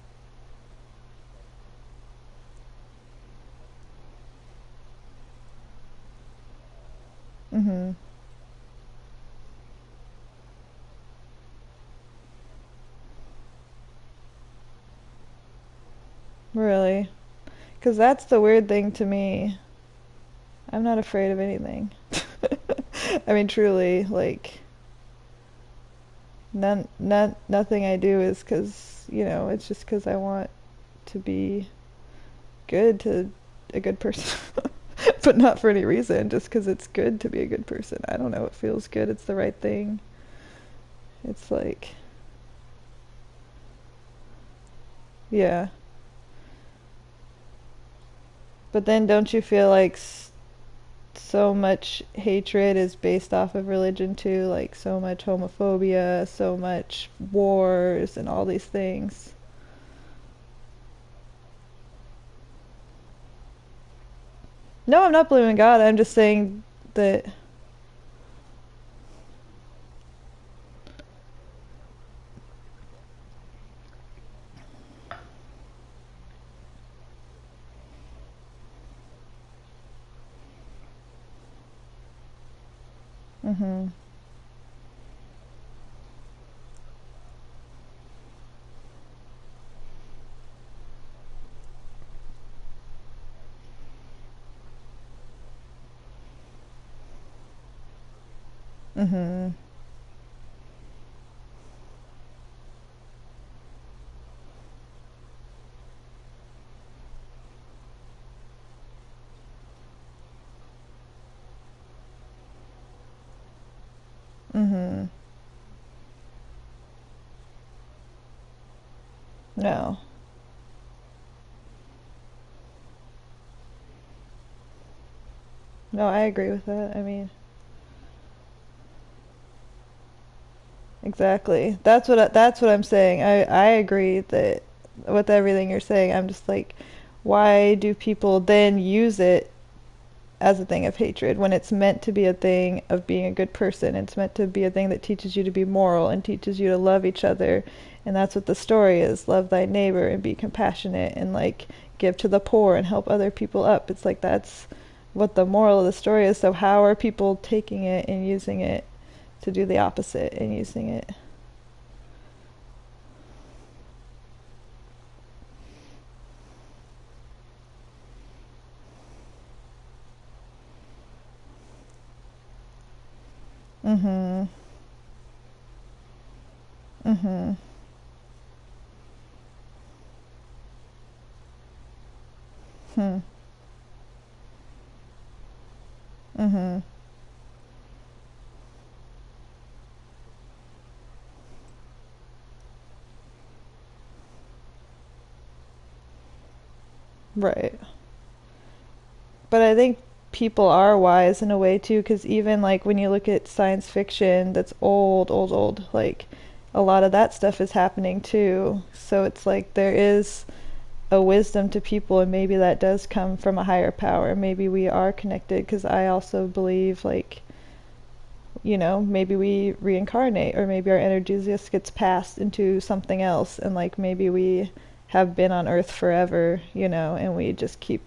[SPEAKER 1] Mhm. Really? Because that's the weird thing to me. I'm not afraid of anything. I mean, truly, like, nothing I do is because, it's just because I want to be good to a good person. But not for any reason, just because it's good to be a good person. I don't know, it feels good, it's the right thing. It's like, yeah. But then don't you feel like so much hatred is based off of religion too? Like, so much homophobia, so much wars, and all these things. No, I'm not blaming God. I'm just saying that. Mhm. Mhm. Mhm. No. No, I agree with that. I mean, exactly. That's what I'm saying. I agree that with everything you're saying. I'm just like, why do people then use it as a thing of hatred when it's meant to be a thing of being a good person? It's meant to be a thing that teaches you to be moral and teaches you to love each other. And that's what the story is. Love thy neighbor and be compassionate and like give to the poor and help other people up. It's like that's what the moral of the story is. So how are people taking it and using it to do the opposite and using it? Mhm. Mhm. Hmm. Mhm. Right. But I think people are wise in a way too, because even like when you look at science fiction that's old, old, old, like a lot of that stuff is happening too. So it's like there is a wisdom to people, and maybe that does come from a higher power. Maybe we are connected, because I also believe, like, maybe we reincarnate, or maybe our energy just gets passed into something else, and like maybe we have been on Earth forever, and we just keep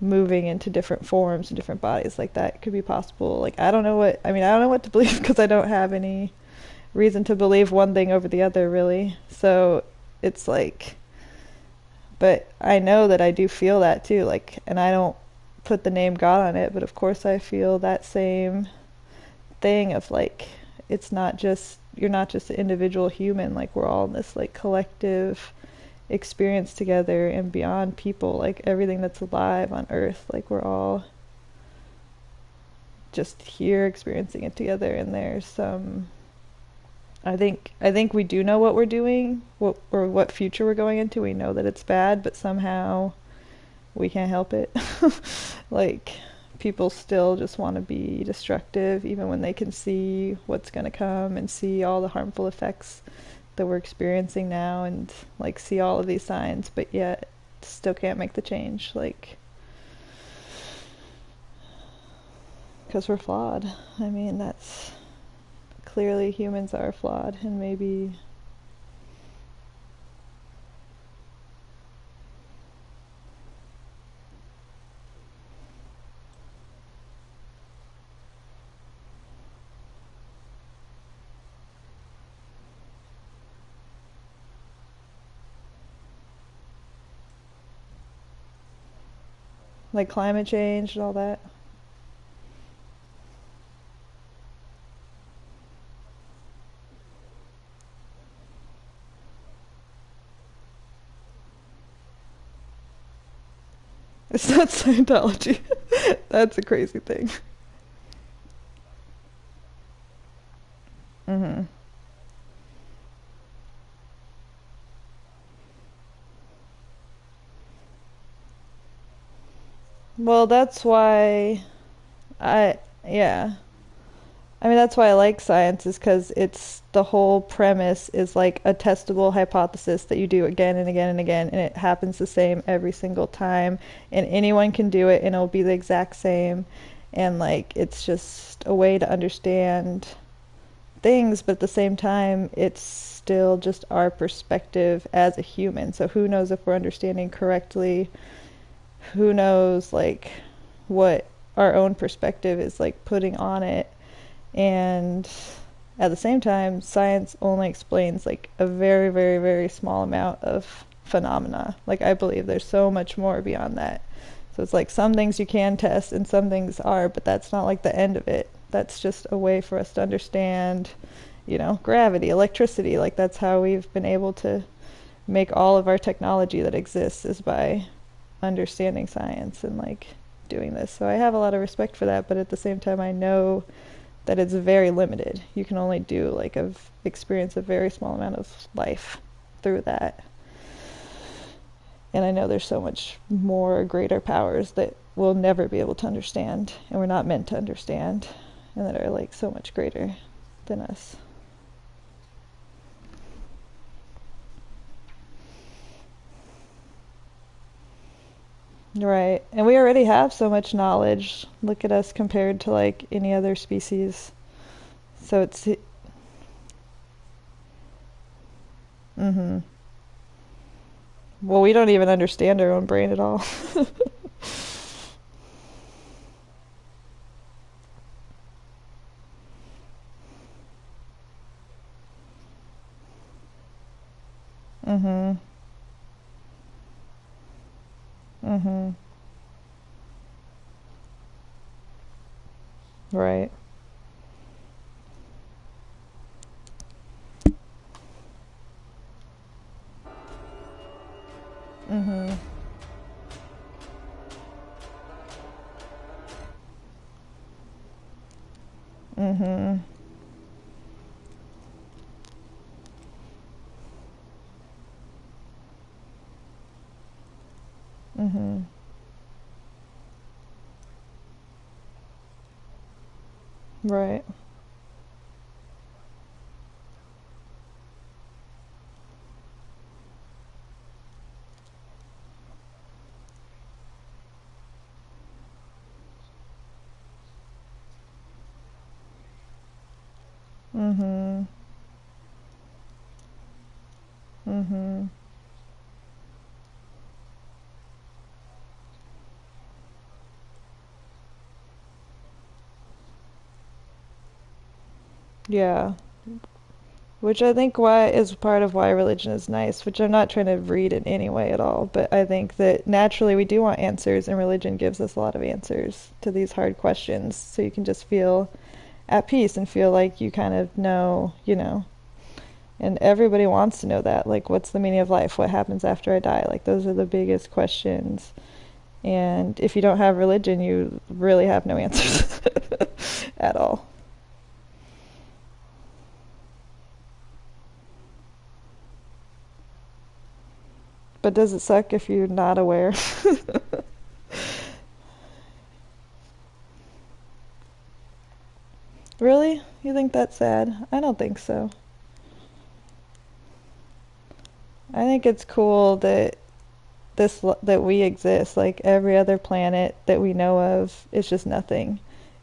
[SPEAKER 1] moving into different forms and different bodies. Like that could be possible. Like I don't know what to believe because I don't have any reason to believe one thing over the other really. So it's like, but I know that I do feel that too, like, and I don't put the name God on it, but of course I feel that same thing of like, it's not just, you're not just an individual human, like we're all in this like collective experience together, and beyond people, like everything that's alive on earth, like we're all just here experiencing it together. And there's some, I think we do know what we're doing, what future we're going into. We know that it's bad, but somehow we can't help it. Like people still just want to be destructive even when they can see what's going to come and see all the harmful effects that we're experiencing now, and like see all of these signs, but yet still can't make the change, like because we're flawed. I mean, that's clearly humans are flawed, and maybe like climate change and all that. It's not Scientology. That's a crazy thing. Hmm. Well, that's why I, yeah. I mean, that's why I like science, is because it's the whole premise is like a testable hypothesis that you do again and again and again, and it happens the same every single time, and anyone can do it, and it'll be the exact same, and like it's just a way to understand things, but at the same time, it's still just our perspective as a human. So who knows if we're understanding correctly? Who knows like what our own perspective is like putting on it? And at the same time, science only explains like a very, very, very small amount of phenomena. Like I believe there's so much more beyond that. So it's like some things you can test and some things are, but that's not like the end of it. That's just a way for us to understand, you know, gravity, electricity. Like that's how we've been able to make all of our technology that exists, is by understanding science and like doing this. So I have a lot of respect for that, but at the same time I know that it's very limited. You can only do like experience a very small amount of life through that. And I know there's so much more greater powers that we'll never be able to understand, and we're not meant to understand, and that are like so much greater than us. Right. And we already have so much knowledge. Look at us compared to like any other species. So it's mhm. Well, we don't even understand our own brain at all. Mhm. Mhm. Right. Mhm. Mhm. Mhm. Right. Mhm. Mhm. Yeah. Which I think why is part of why religion is nice, which I'm not trying to read in any way at all, but I think that naturally we do want answers, and religion gives us a lot of answers to these hard questions, so you can just feel at peace and feel like you kind of know, you know. And everybody wants to know that, like, what's the meaning of life? What happens after I die? Like, those are the biggest questions. And if you don't have religion, you really have no answers at all. But does it suck if you're not aware? Really? You think that's sad? I don't think so. I think it's cool that that we exist. Like every other planet that we know of is just nothing.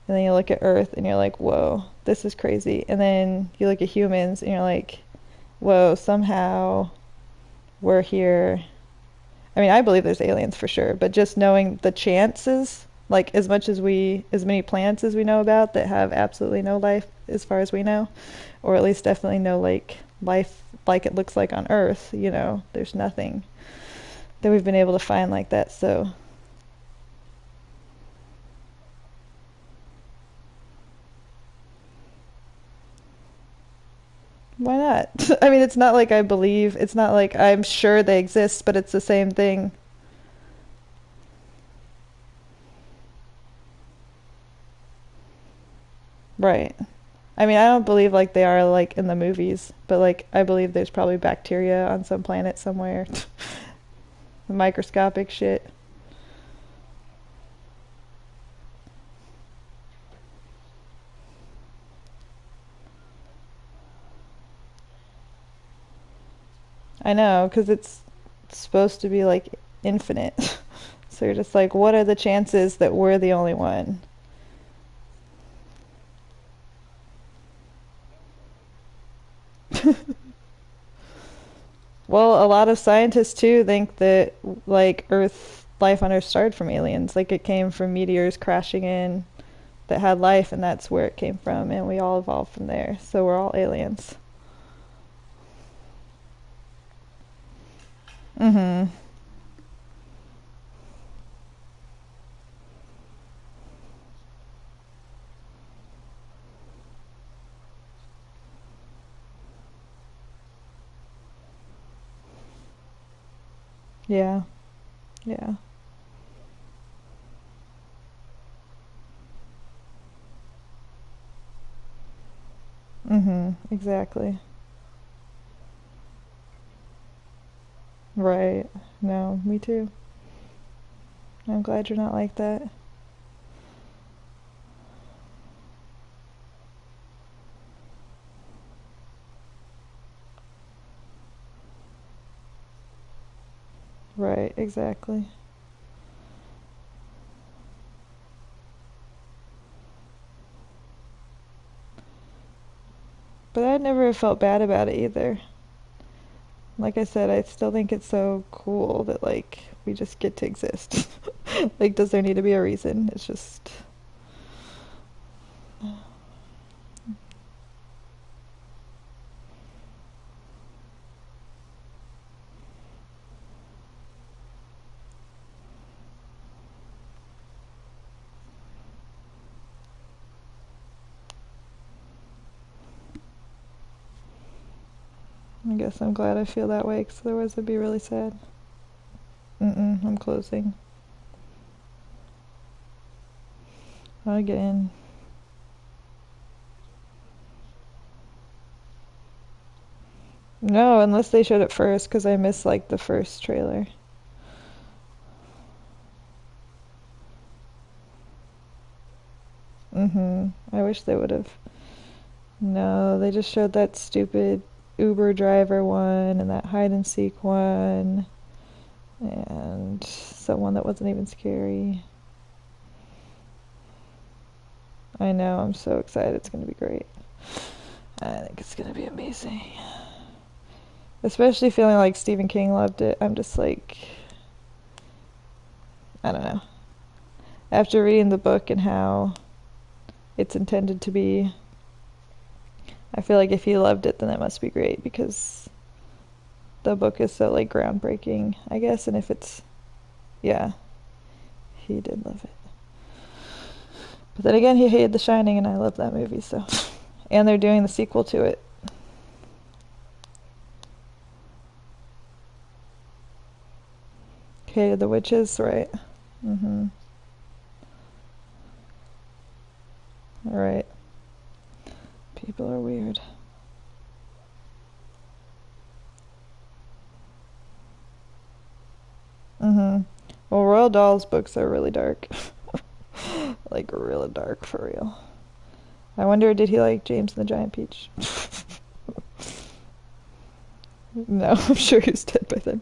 [SPEAKER 1] And then you look at Earth and you're like, whoa, this is crazy. And then you look at humans and you're like, whoa, somehow we're here. I mean, I believe there's aliens for sure, but just knowing the chances, like as many planets as we know about that have absolutely no life as far as we know, or at least definitely no like life like it looks like on Earth, you know, there's nothing that we've been able to find like that. So why not? I mean, it's not like I believe, it's not like I'm sure they exist, but it's the same thing. Right. I mean, I don't believe like they are like in the movies, but like I believe there's probably bacteria on some planet somewhere. Microscopic shit. I know, because it's supposed to be like infinite. So you're just like, what are the chances that we're the only one? Well, a lot of scientists too think that like Earth, life on Earth started from aliens. Like it came from meteors crashing in that had life, and that's where it came from, and we all evolved from there. So we're all aliens. Mm-hmm. Yeah. Yeah. Mm-hmm. Exactly. Right. No, me too. I'm glad you're not like that. Right, exactly. But I never felt bad about it either. Like I said, I still think it's so cool that like we just get to exist. Like, does there need to be a reason? It's just, I guess I'm glad I feel that way, because otherwise I'd be really sad. Mm-mm, I'm closing. I'll get in. No, unless they showed it first, because I missed like the first trailer. Mm-hmm. I wish they would have. No, they just showed that stupid Uber driver one and that hide and seek one and someone that wasn't even scary. I know, I'm so excited. It's going to be great. I think it's going to be amazing. Especially feeling like Stephen King loved it. I'm just like, I don't know. After reading the book and how it's intended to be, I feel like if he loved it, then it must be great, because the book is so like groundbreaking, I guess. And if it's, yeah, he did love it. But then again, he hated The Shining, and I love that movie, so. And they're doing the sequel to it. Hated the witches, right? Mm-hmm. Right. People are weird. Mm-hmm. Well, Roald Dahl's books are really dark. Like, really dark, for real. I wonder, did he like James and the Giant Peach? No, I'm sure he was dead by then.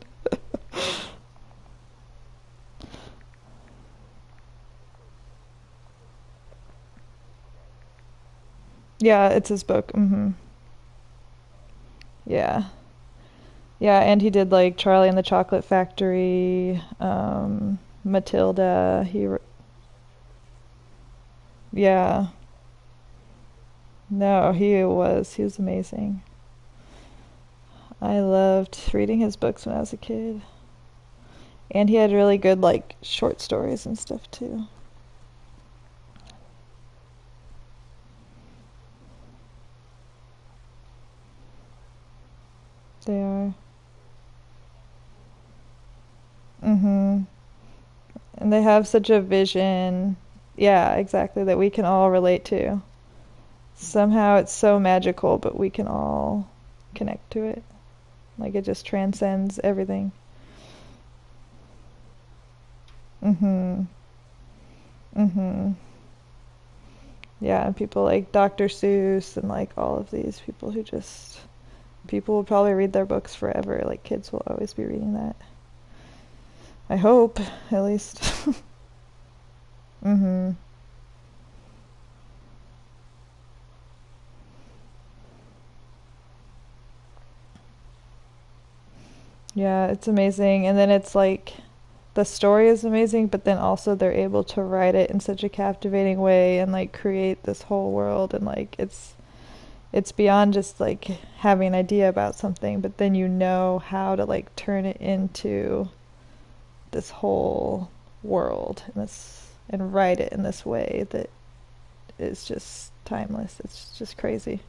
[SPEAKER 1] Yeah, it's his book. Mm-hmm. Yeah. Yeah, and he did like Charlie and the Chocolate Factory, Matilda. Yeah. No, he was amazing. I loved reading his books when I was a kid. And he had really good like short stories and stuff too. They are. Mm-hmm. And they have such a vision. Yeah, exactly, that we can all relate to. Somehow it's so magical, but we can all connect to it. Like it just transcends everything. Mm-hmm. Mm-hmm. Yeah, and people like Dr. Seuss and like all of these people who just People will probably read their books forever. Like kids will always be reading that. I hope, at least. Mm-hmm. Yeah, it's amazing. And then it's like the story is amazing, but then also they're able to write it in such a captivating way and like create this whole world, and like it's beyond just like having an idea about something, but then you know how to like turn it into this whole world and this and write it in this way that is just timeless. It's just crazy.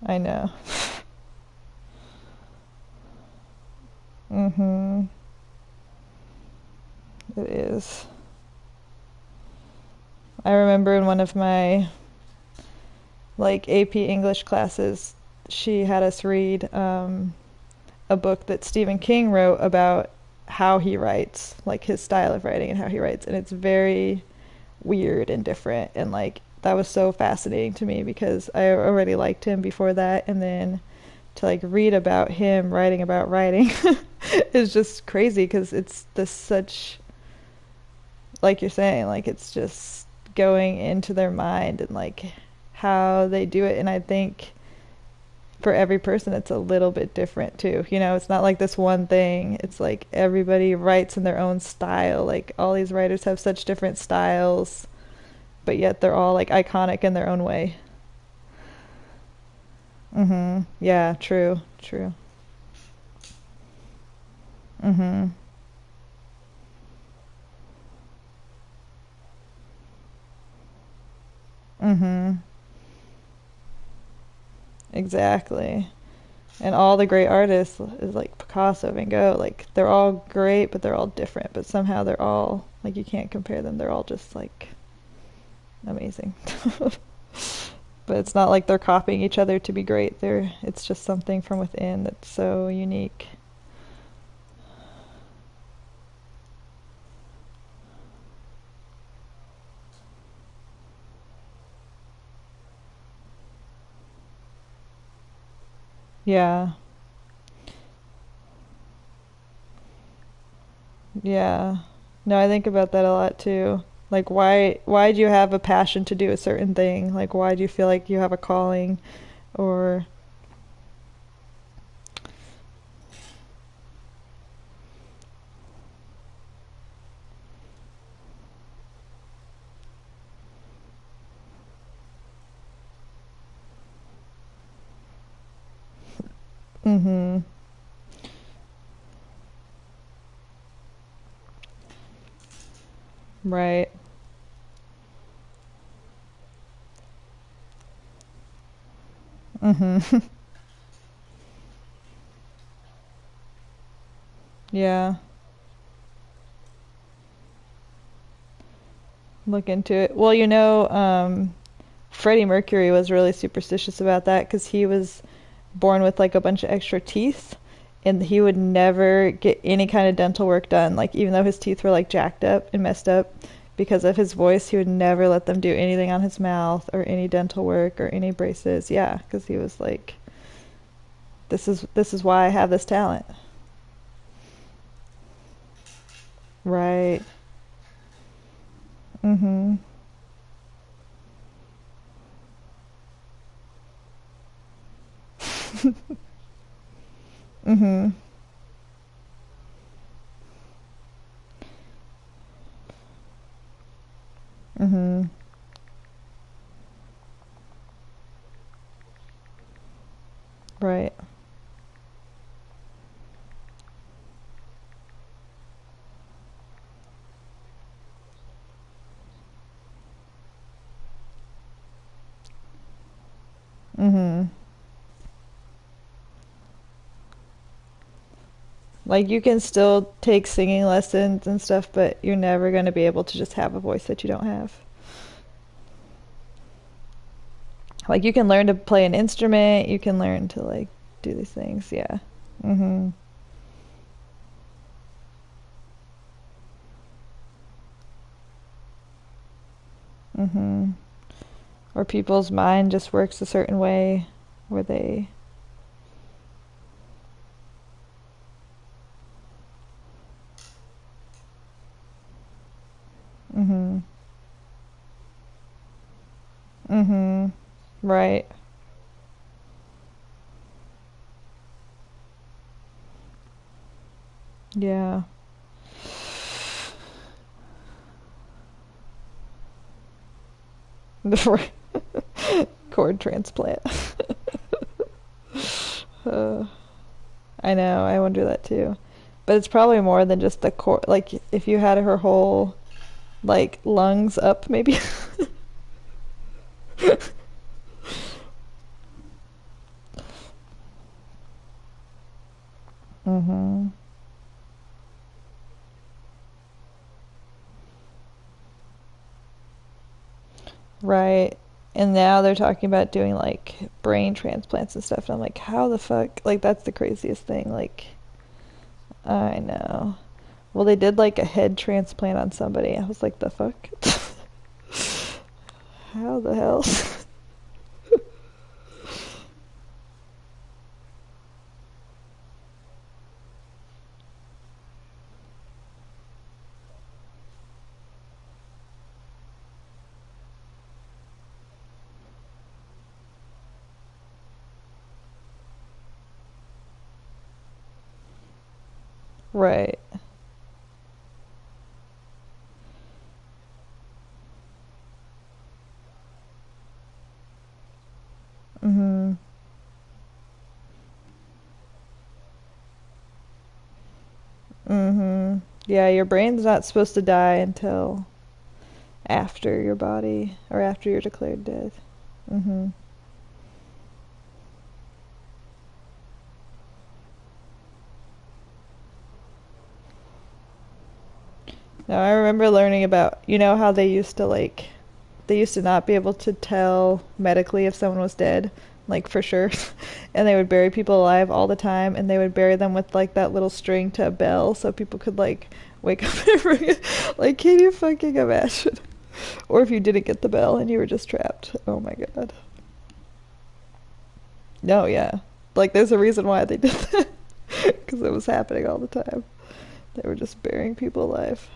[SPEAKER 1] I know. Mhm. It is. I remember in one of my like AP English classes, she had us read a book that Stephen King wrote about how he writes, like his style of writing and how he writes, and it's very weird and different, and like that was so fascinating to me because I already liked him before that, and then to like read about him writing about writing is just crazy because it's this such, like you're saying, like it's just going into their mind and like how they do it. And I think for every person it's a little bit different too. You know, it's not like this one thing. It's like everybody writes in their own style. Like all these writers have such different styles, but yet they're all like iconic in their own way. Mhm. Yeah, true. True. Mhm. Mhm. Exactly. And all the great artists is like Picasso, Van Gogh, like they're all great, but they're all different. But somehow they're all like you can't compare them. They're all just like amazing. But it's not like they're copying each other to be great. They're it's just something from within that's so unique. Yeah. Yeah. No, I think about that a lot too. Like why do you have a passion to do a certain thing? Like why do you feel like you have a calling or mhm. Right. Mhm. Yeah. Look into it. Well, Freddie Mercury was really superstitious about that because he was born with like a bunch of extra teeth, and he would never get any kind of dental work done. Like even though his teeth were like jacked up and messed up, because of his voice, he would never let them do anything on his mouth or any dental work or any braces. Yeah, because he was like, this is why I have this talent. Right. Mhm. Mhm. Mhm. Right. Mhm. Like you can still take singing lessons and stuff, but you're never going to be able to just have a voice that you don't have. Like you can learn to play an instrument, you can learn to like do these things, yeah. Mhm. Mhm. Or people's mind just works a certain way where they Right. Yeah. Right. Cord transplant. uh, I know, I wonder that too. But it's probably more than just the cord. Like, if you had her whole, like, lungs up, maybe. Mm-hmm. Right. And now they're talking about doing, like, brain transplants and stuff. And I'm like, how the fuck? Like, that's the craziest thing. Like, I know. Well, they did, like, a head transplant on somebody. I was like, the fuck? How the hell? Right. Mm-hmm. Mm-hmm. Yeah, your brain's not supposed to die until after your body or after you're declared dead. Mm-hmm. Now I remember learning about, how they used to they used to not be able to tell medically if someone was dead, like for sure. And they would bury people alive all the time, and they would bury them with like that little string to a bell so people could like wake up and ring it. Like, can you fucking imagine? Or if you didn't get the bell and you were just trapped. Oh my god. No, yeah. Like, there's a reason why they did that. Because it was happening all the time. They were just burying people alive.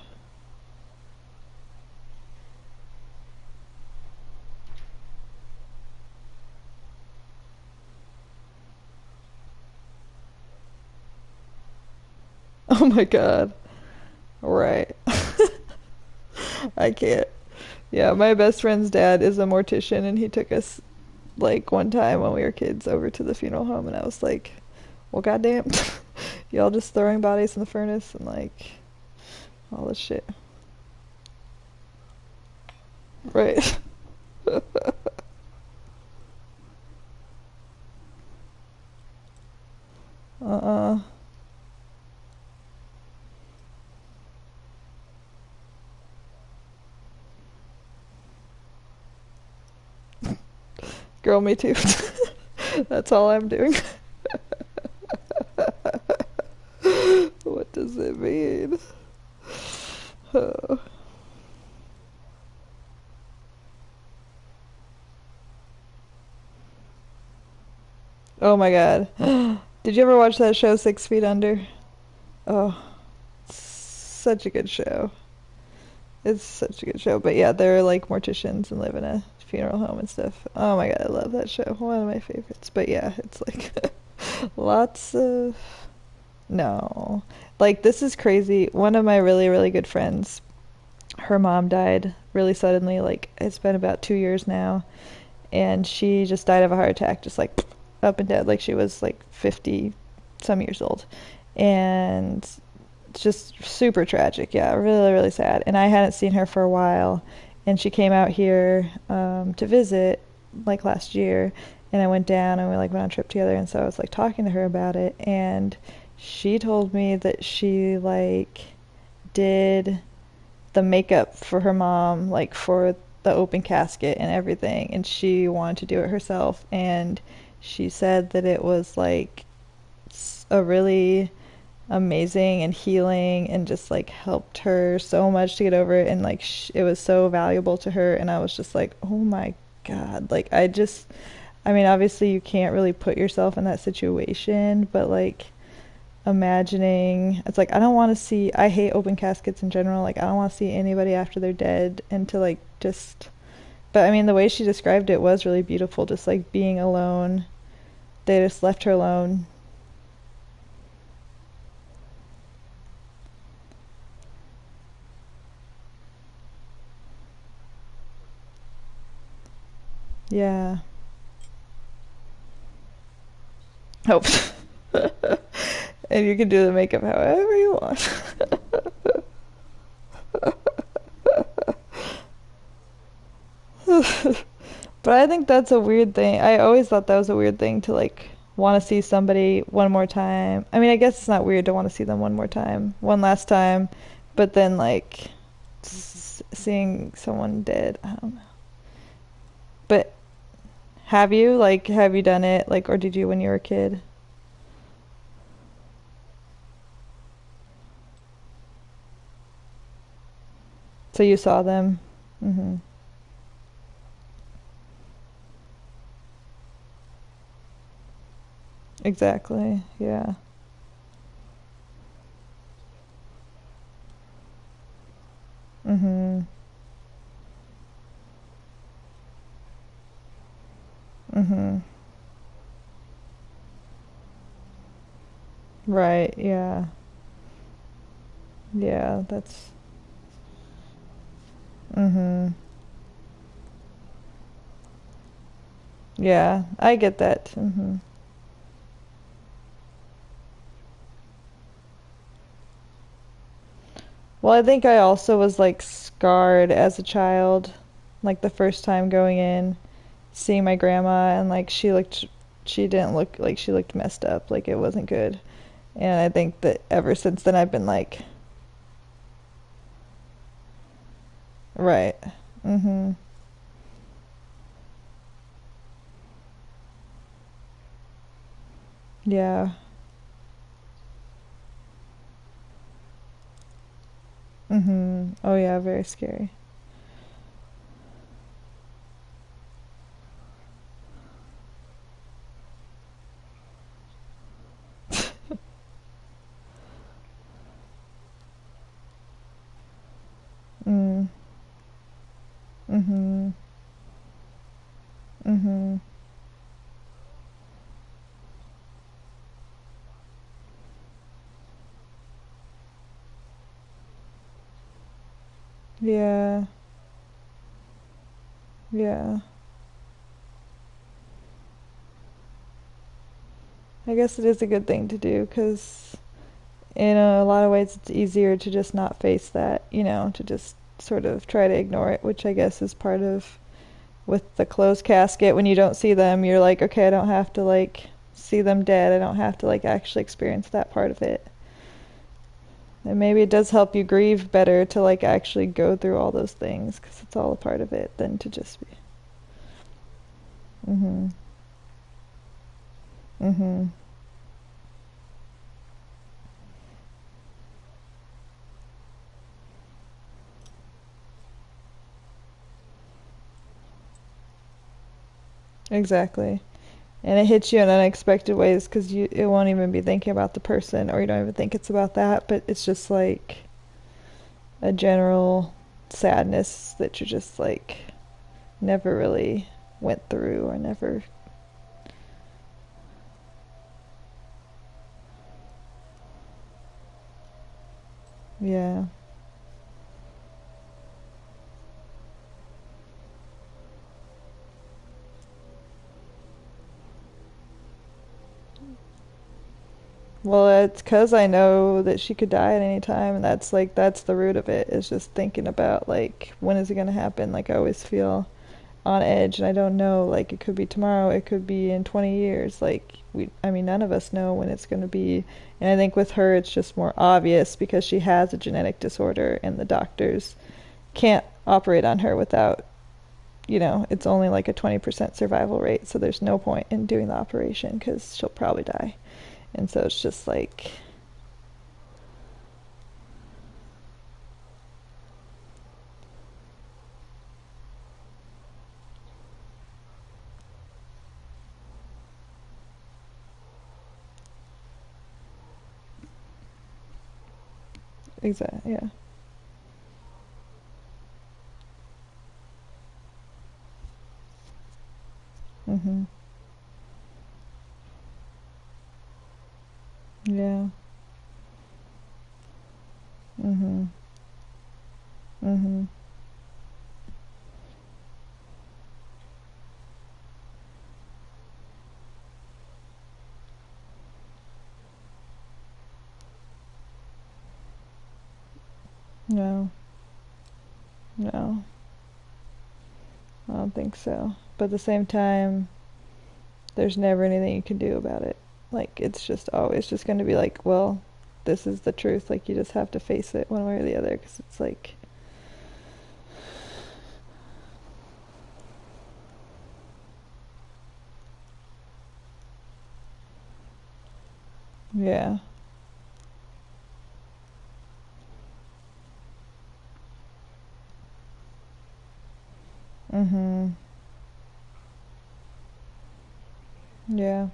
[SPEAKER 1] Oh my god. Right. I can't. Yeah, my best friend's dad is a mortician, and he took us, like, one time when we were kids over to the funeral home, and I was like, well, goddamn. Y'all just throwing bodies in the furnace and, like, all this shit. Right. Uh-uh. Girl, me too. That's all I'm doing. What does it mean? Oh. Oh my god. Did you ever watch that show 6 Feet Under? Oh, such a good show. It's such a good show. But yeah, they're like morticians and live in a funeral home and stuff. Oh my god, I love that show. One of my favorites. But yeah, it's like lots of no. Like, this is crazy. One of my really, really good friends, her mom died really suddenly. Like, it's been about 2 years now, and she just died of a heart attack, just like up and dead. Like, she was like 50 some years old, and it's just super tragic. Yeah, really, really sad. And I hadn't seen her for a while, and she came out here to visit like last year, and I went down and we like went on a trip together. And so I was like talking to her about it, and she told me that she like did the makeup for her mom, like for the open casket and everything, and she wanted to do it herself. And she said that it was like a really amazing and healing, and just like helped her so much to get over it. And like it was so valuable to her. And I was just like, oh my god. Like, I mean, obviously you can't really put yourself in that situation, but like imagining, it's like, I don't want to see, I hate open caskets in general. Like, I don't want to see anybody after they're dead, and to like just But I mean, the way she described it was really beautiful, just like being alone. They just left her alone. Yeah. Oh. And you can do the makeup however you want. But I think that's a weird thing. I always thought that was a weird thing to like want to see somebody one more time. I mean, I guess it's not weird to want to see them one more time, one last time, but then like seeing someone dead, I don't know. But have you done it like or did you when you were a kid? So you saw them? Mhm. Exactly. Yeah. Mhm. Mhm. Right. Yeah. Yeah, that's mhm. Yeah, I get that. Mhm. Well, I think I also was like scarred as a child, like the first time going in, seeing my grandma and like she didn't look like she looked messed up, like it wasn't good. And I think that ever since then I've been like, right. Mhm. Yeah. Mhm. Oh yeah, very scary. Mm. Mhm. Mhm. Yeah. Yeah. I guess it is a good thing to do because in a lot of ways it's easier to just not face that, to just sort of try to ignore it, which I guess is part of with the closed casket. When you don't see them, you're like, okay, I don't have to like see them dead. I don't have to like actually experience that part of it. And maybe it does help you grieve better to like actually go through all those things because it's all a part of it than to just be. Mhm. Mhm. Exactly. And it hits you in unexpected ways because you it won't even be thinking about the person or you don't even think it's about that, but it's just like a general sadness that you just like never really went through or never. Yeah. Well, it's because I know that she could die at any time, and that's the root of it, is just thinking about, like, when is it going to happen? Like, I always feel on edge, and I don't know, like, it could be tomorrow, it could be in 20 years. Like, I mean, none of us know when it's going to be. And I think with her, it's just more obvious because she has a genetic disorder, and the doctors can't operate on her without, it's only like a 20% survival rate, so there's no point in doing the operation because she'll probably die. And so it's just like, exactly, yeah. Mhm. Yeah. Mhm. Mhm. No. No. I don't think so. But at the same time, there's never anything you can do about it. Like, it's just always just going to be like, well, this is the truth. Like, you just have to face it one way or the other, because it's like, yeah. Mhm. Yeah.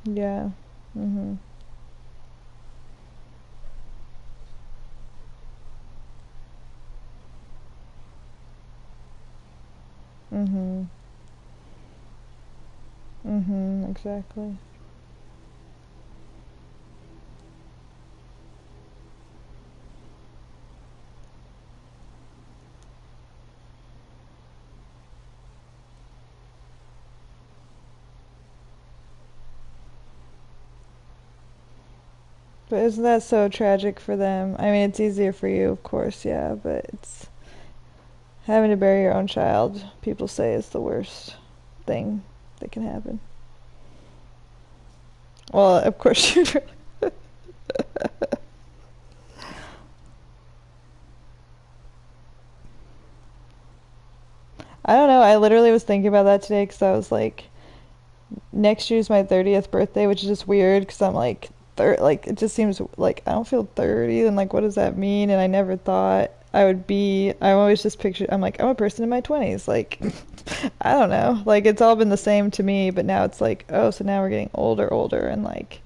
[SPEAKER 1] Yeah. Mhm. Mhm. Mhm. Exactly. But isn't that so tragic for them? I mean, it's easier for you, of course, yeah, but it's having to bury your own child, people say, is the worst thing that can happen. Well, of course you. I don't know. I literally was thinking about that today because I was like, next year's my 30th birthday, which is just weird because I'm like, like it just seems like I don't feel 30, and like, what does that mean? And I never thought I would be. I always just pictured. I'm like, I'm a person in my 20s. Like, I don't know. Like, it's all been the same to me, but now it's like, oh, so now we're getting older, older, and like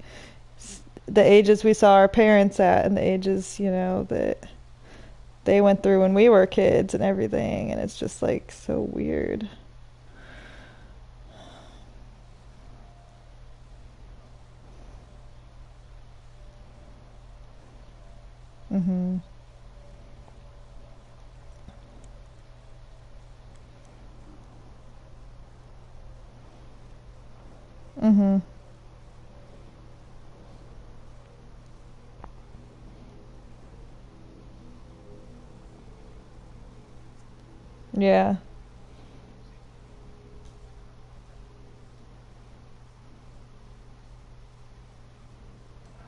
[SPEAKER 1] the ages we saw our parents at, and the ages, that they went through when we were kids and everything, and it's just like so weird. Mhm. Mhm. Yeah.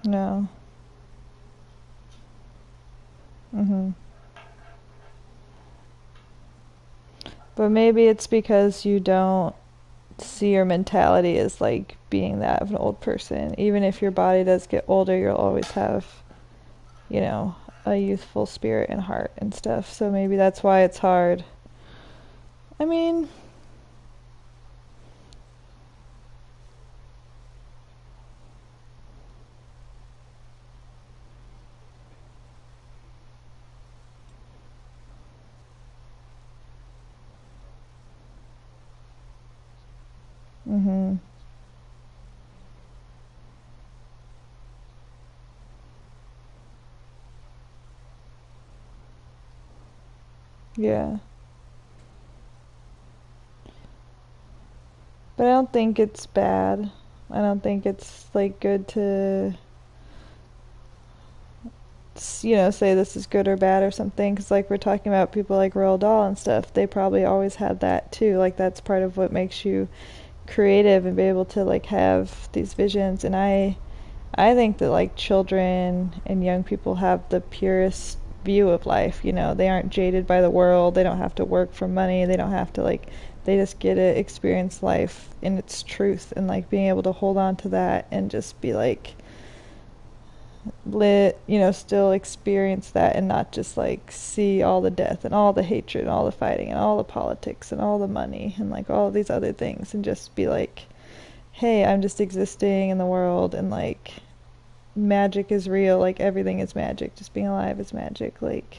[SPEAKER 1] No. Mhm. But maybe it's because you don't see your mentality as like being that of an old person. Even if your body does get older, you'll always have, you know, a youthful spirit and heart and stuff. So maybe that's why it's hard. I mean, mhm. Yeah. But I don't think it's bad. I don't think it's like good to say this is good or bad or something, because like we're talking about people like Roald Dahl and stuff, they probably always had that too. Like, that's part of what makes you creative and be able to like have these visions. And I think that like children and young people have the purest view of life. They aren't jaded by the world, they don't have to work for money, they don't have to like, they just get to experience life in its truth, and like being able to hold on to that and just be like lit, still experience that, and not just like see all the death and all the hatred and all the fighting and all the politics and all the money and like all these other things, and just be like, hey, I'm just existing in the world, and like magic is real, like everything is magic, just being alive is magic, like.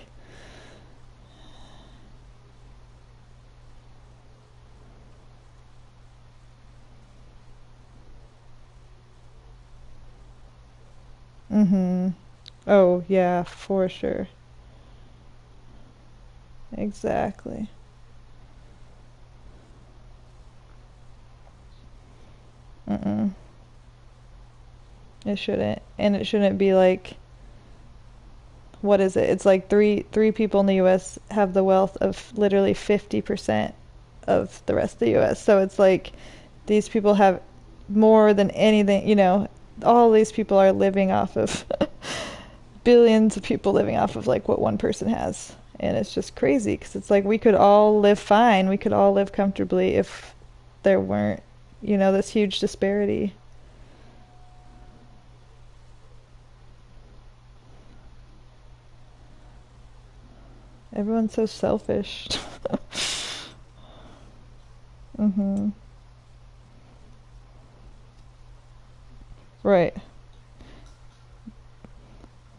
[SPEAKER 1] Mm-hmm. Oh, yeah, for sure. Exactly. Mm-mm. It shouldn't. And it shouldn't be like, what is it? It's like three people in the US have the wealth of literally 50% of the rest of the US. So it's like these people have more than anything, all these people are living off of billions of people living off of like what one person has. And it's just crazy because it's like we could all live fine, we could all live comfortably if there weren't, this huge disparity. Everyone's so selfish. Mm-hmm. Right.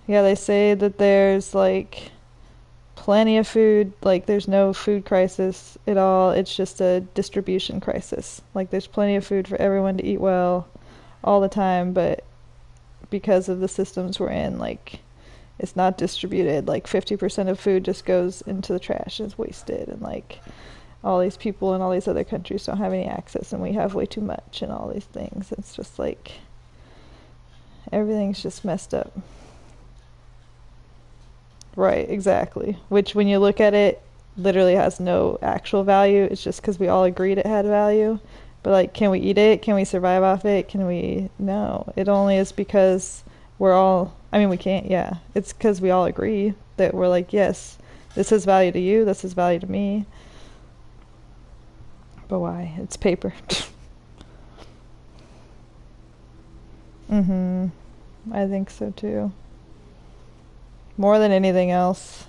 [SPEAKER 1] Yeah, they say that there's like plenty of food, like there's no food crisis at all. It's just a distribution crisis. Like there's plenty of food for everyone to eat well all the time, but because of the systems we're in, like it's not distributed. Like 50% of food just goes into the trash and is wasted, and like all these people in all these other countries don't have any access, and we have way too much, and all these things. It's just like everything's just messed up. Right, exactly. Which, when you look at it, literally has no actual value. It's just because we all agreed it had value. But, like, can we eat it? Can we survive off it? Can we? No. It only is because we're all. I mean, we can't, yeah. It's because we all agree that we're like, yes, this has value to you, this has value to me. But why? It's paper. Mm hmm. I think so too. More than anything else.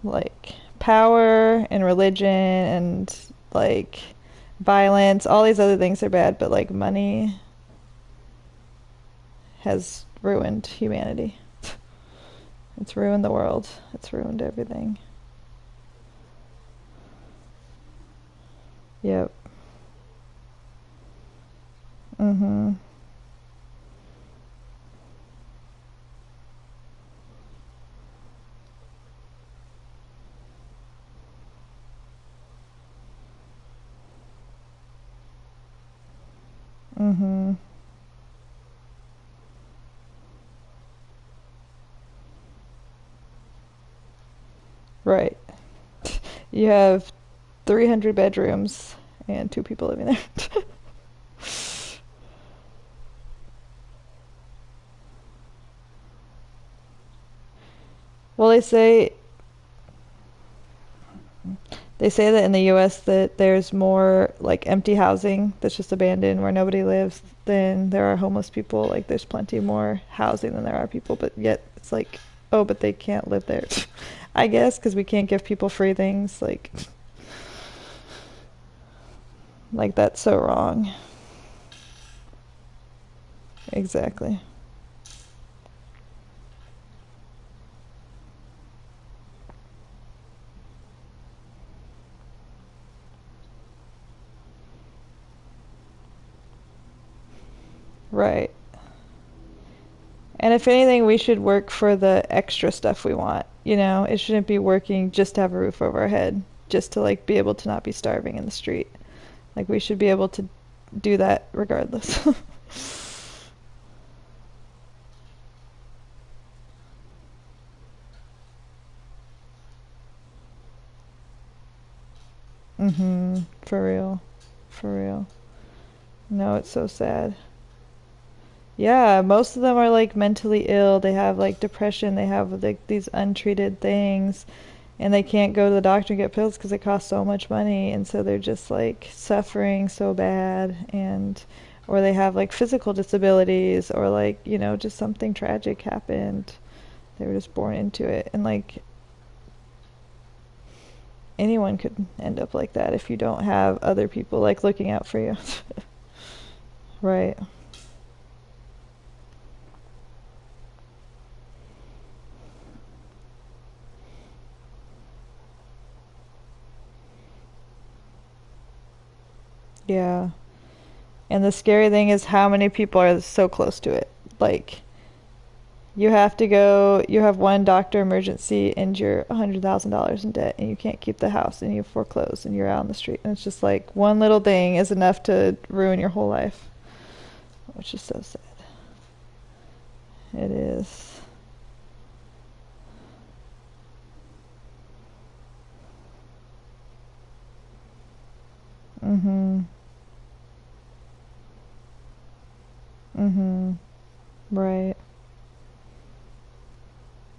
[SPEAKER 1] Like power and religion and like violence, all these other things are bad, but like money has ruined humanity. It's ruined the world. It's ruined everything. Yep. Mhm. Mhm. Right. You have 300 bedrooms and two people living there. Well, they say that in the US that there's more like empty housing that's just abandoned where nobody lives than there are homeless people. Like there's plenty more housing than there are people, but yet it's like, oh, but they can't live there. I guess because we can't give people free things. Like that's so wrong. Exactly. Right. And if anything, we should work for the extra stuff we want. It shouldn't be working just to have a roof over our head, just to like be able to not be starving in the street. Like we should be able to do that regardless. Mhm. For real. For real. No, it's so sad. Yeah, most of them are like mentally ill. They have like depression. They have like these untreated things, and they can't go to the doctor and get pills because it costs so much money, and so they're just like suffering so bad, and or they have like physical disabilities, or like, just something tragic happened. They were just born into it, and like anyone could end up like that if you don't have other people like looking out for you. Right. Yeah. And the scary thing is how many people are so close to it. Like, you have to go, you have one doctor emergency and you're $100,000 in debt and you can't keep the house and you foreclose and you're out on the street. And it's just like one little thing is enough to ruin your whole life, which is so sad. It is. Mm-hmm. Mm-hmm. Right.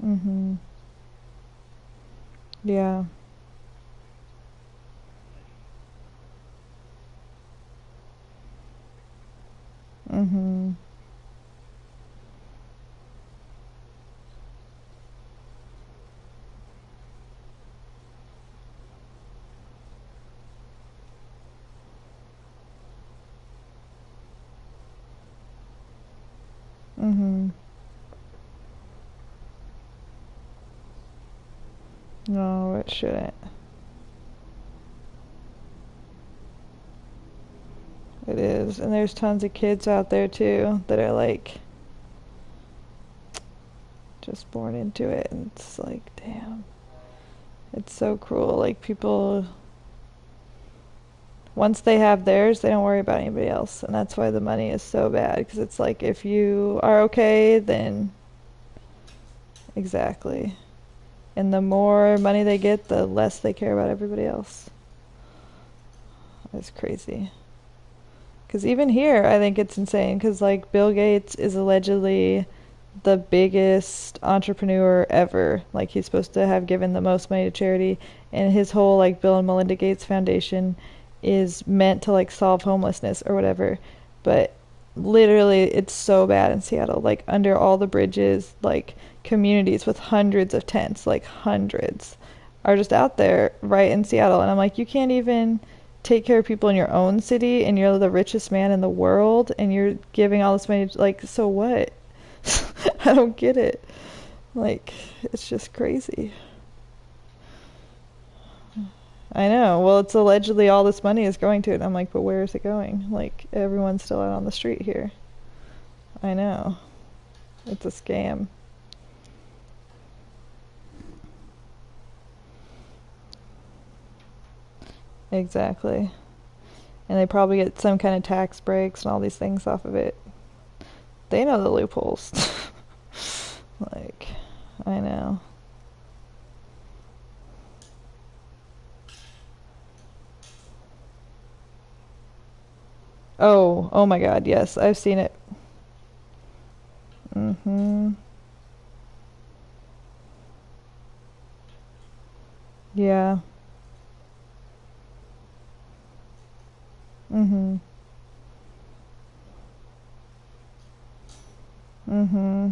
[SPEAKER 1] Mm-hmm. Yeah. Mm-hmm. Mm-hmm. No, it shouldn't. It is. And there's tons of kids out there too that are like just born into it, and it's like, damn. It's so cruel. Like, people, once they have theirs, they don't worry about anybody else. And that's why the money is so bad, because it's like, if you are okay, then exactly. And the more money they get, the less they care about everybody else. It's crazy. Because even here, I think it's insane. Because, like, Bill Gates is allegedly the biggest entrepreneur ever. Like, he's supposed to have given the most money to charity. And his whole, like, Bill and Melinda Gates Foundation is meant to, like, solve homelessness or whatever. But literally, it's so bad in Seattle. Like, under all the bridges, like, communities with hundreds of tents, like, hundreds, are just out there right in Seattle. And I'm like, you can't even take care of people in your own city, and you're the richest man in the world, and you're giving all this money, like, so what? I don't get it. Like, it's just crazy. I know. Well, it's allegedly all this money is going to it. I'm like, but where is it going? Like, everyone's still out on the street here. I know. It's a scam. Exactly. And they probably get some kind of tax breaks and all these things off of it. They know the loopholes. Like, I know. Oh my God, yes, I've seen it. Mm-hmm. Yeah. Mm-hmm. Mm-hmm.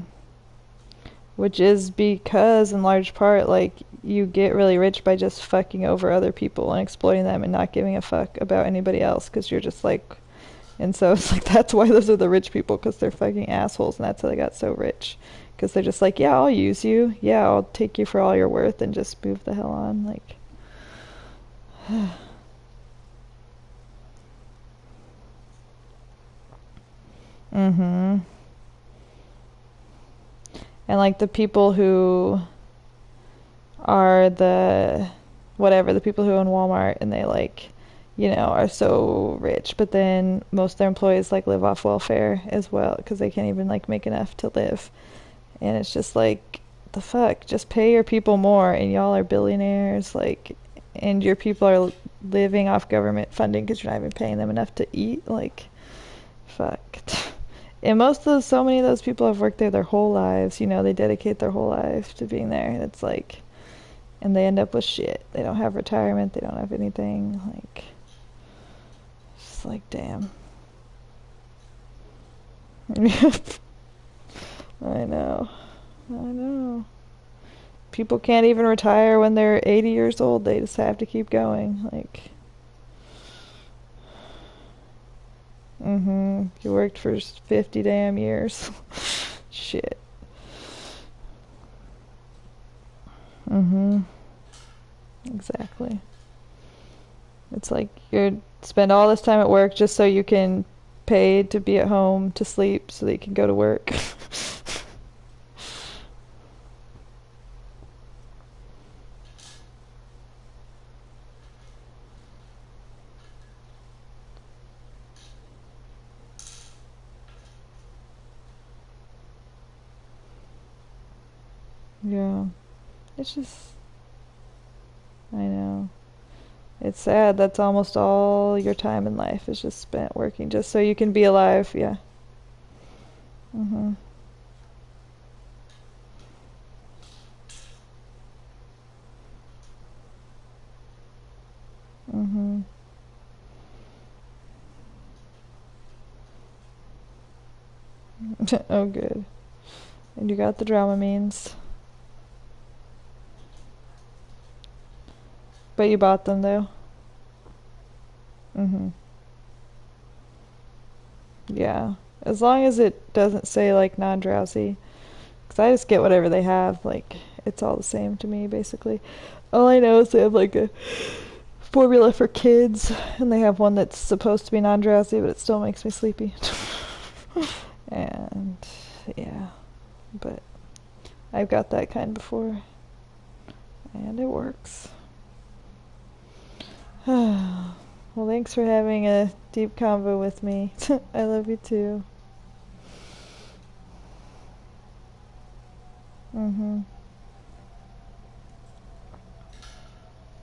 [SPEAKER 1] Which is because, in large part, like, you get really rich by just fucking over other people and exploiting them and not giving a fuck about anybody else, because you're just like, and so it's like, that's why those are the rich people, because they're fucking assholes, and that's how they got so rich. Because they're just like, yeah, I'll use you. Yeah, I'll take you for all you're worth and just move the hell on. Like, mm-hmm. And like the people who are the whatever, the people who own Walmart, and they, like, are so rich, but then most of their employees, like, live off welfare as well, because they can't even, like, make enough to live. And it's just like, the fuck, just pay your people more, and y'all are billionaires, like, and your people are living off government funding because you're not even paying them enough to eat. Like, fuck. And so many of those people have worked there their whole lives. They dedicate their whole life to being there. It's like, and they end up with shit. They don't have retirement. They don't have anything. Like, it's like, damn. I know. I know. People can't even retire when they're 80 years old. They just have to keep going. Like, mm-hmm. You worked for 50 damn years. Shit. Mm-hmm. Exactly. It's like you spend all this time at work just so you can paid to be at home to sleep so that you can go to work. Yeah. It's just, I know. It's sad. That's almost all your time in life is just spent working just so you can be alive. Yeah. Mhm. Mhm. Oh, good. And you got the Dramamines, but you bought them though. Mhm. Yeah. As long as it doesn't say like non-drowsy, because I just get whatever they have. Like it's all the same to me, basically. All I know is they have like a formula for kids, and they have one that's supposed to be non-drowsy, but it still makes me sleepy. And yeah, but I've got that kind before, and it works. Well, thanks for having a deep convo with me. I love you too. Mhm.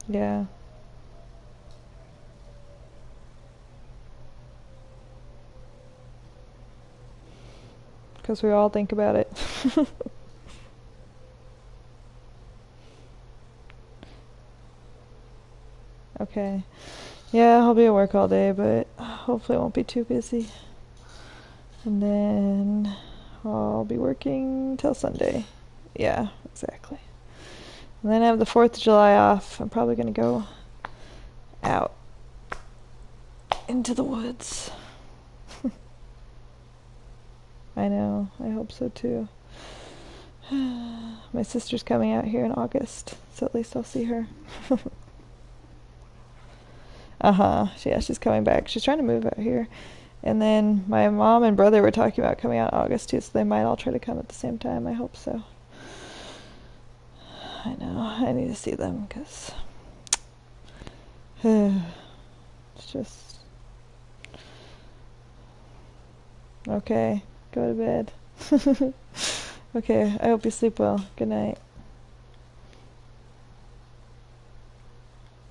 [SPEAKER 1] Yeah. Because we all think about it. Okay. Yeah, I'll be at work all day, but hopefully I won't be too busy. And then I'll be working till Sunday. Yeah, exactly. And then I have the 4th of July off. I'm probably going to go out into the woods. I know. I hope so too. My sister's coming out here in August, so at least I'll see her. Uh-huh. Yeah, she's coming back. She's trying to move out here. And then my mom and brother were talking about coming out in August too, so they might all try to come at the same time. I hope so. I know. I need to see them because it's just... Okay. Go to bed. Okay. I hope you sleep well. Good night.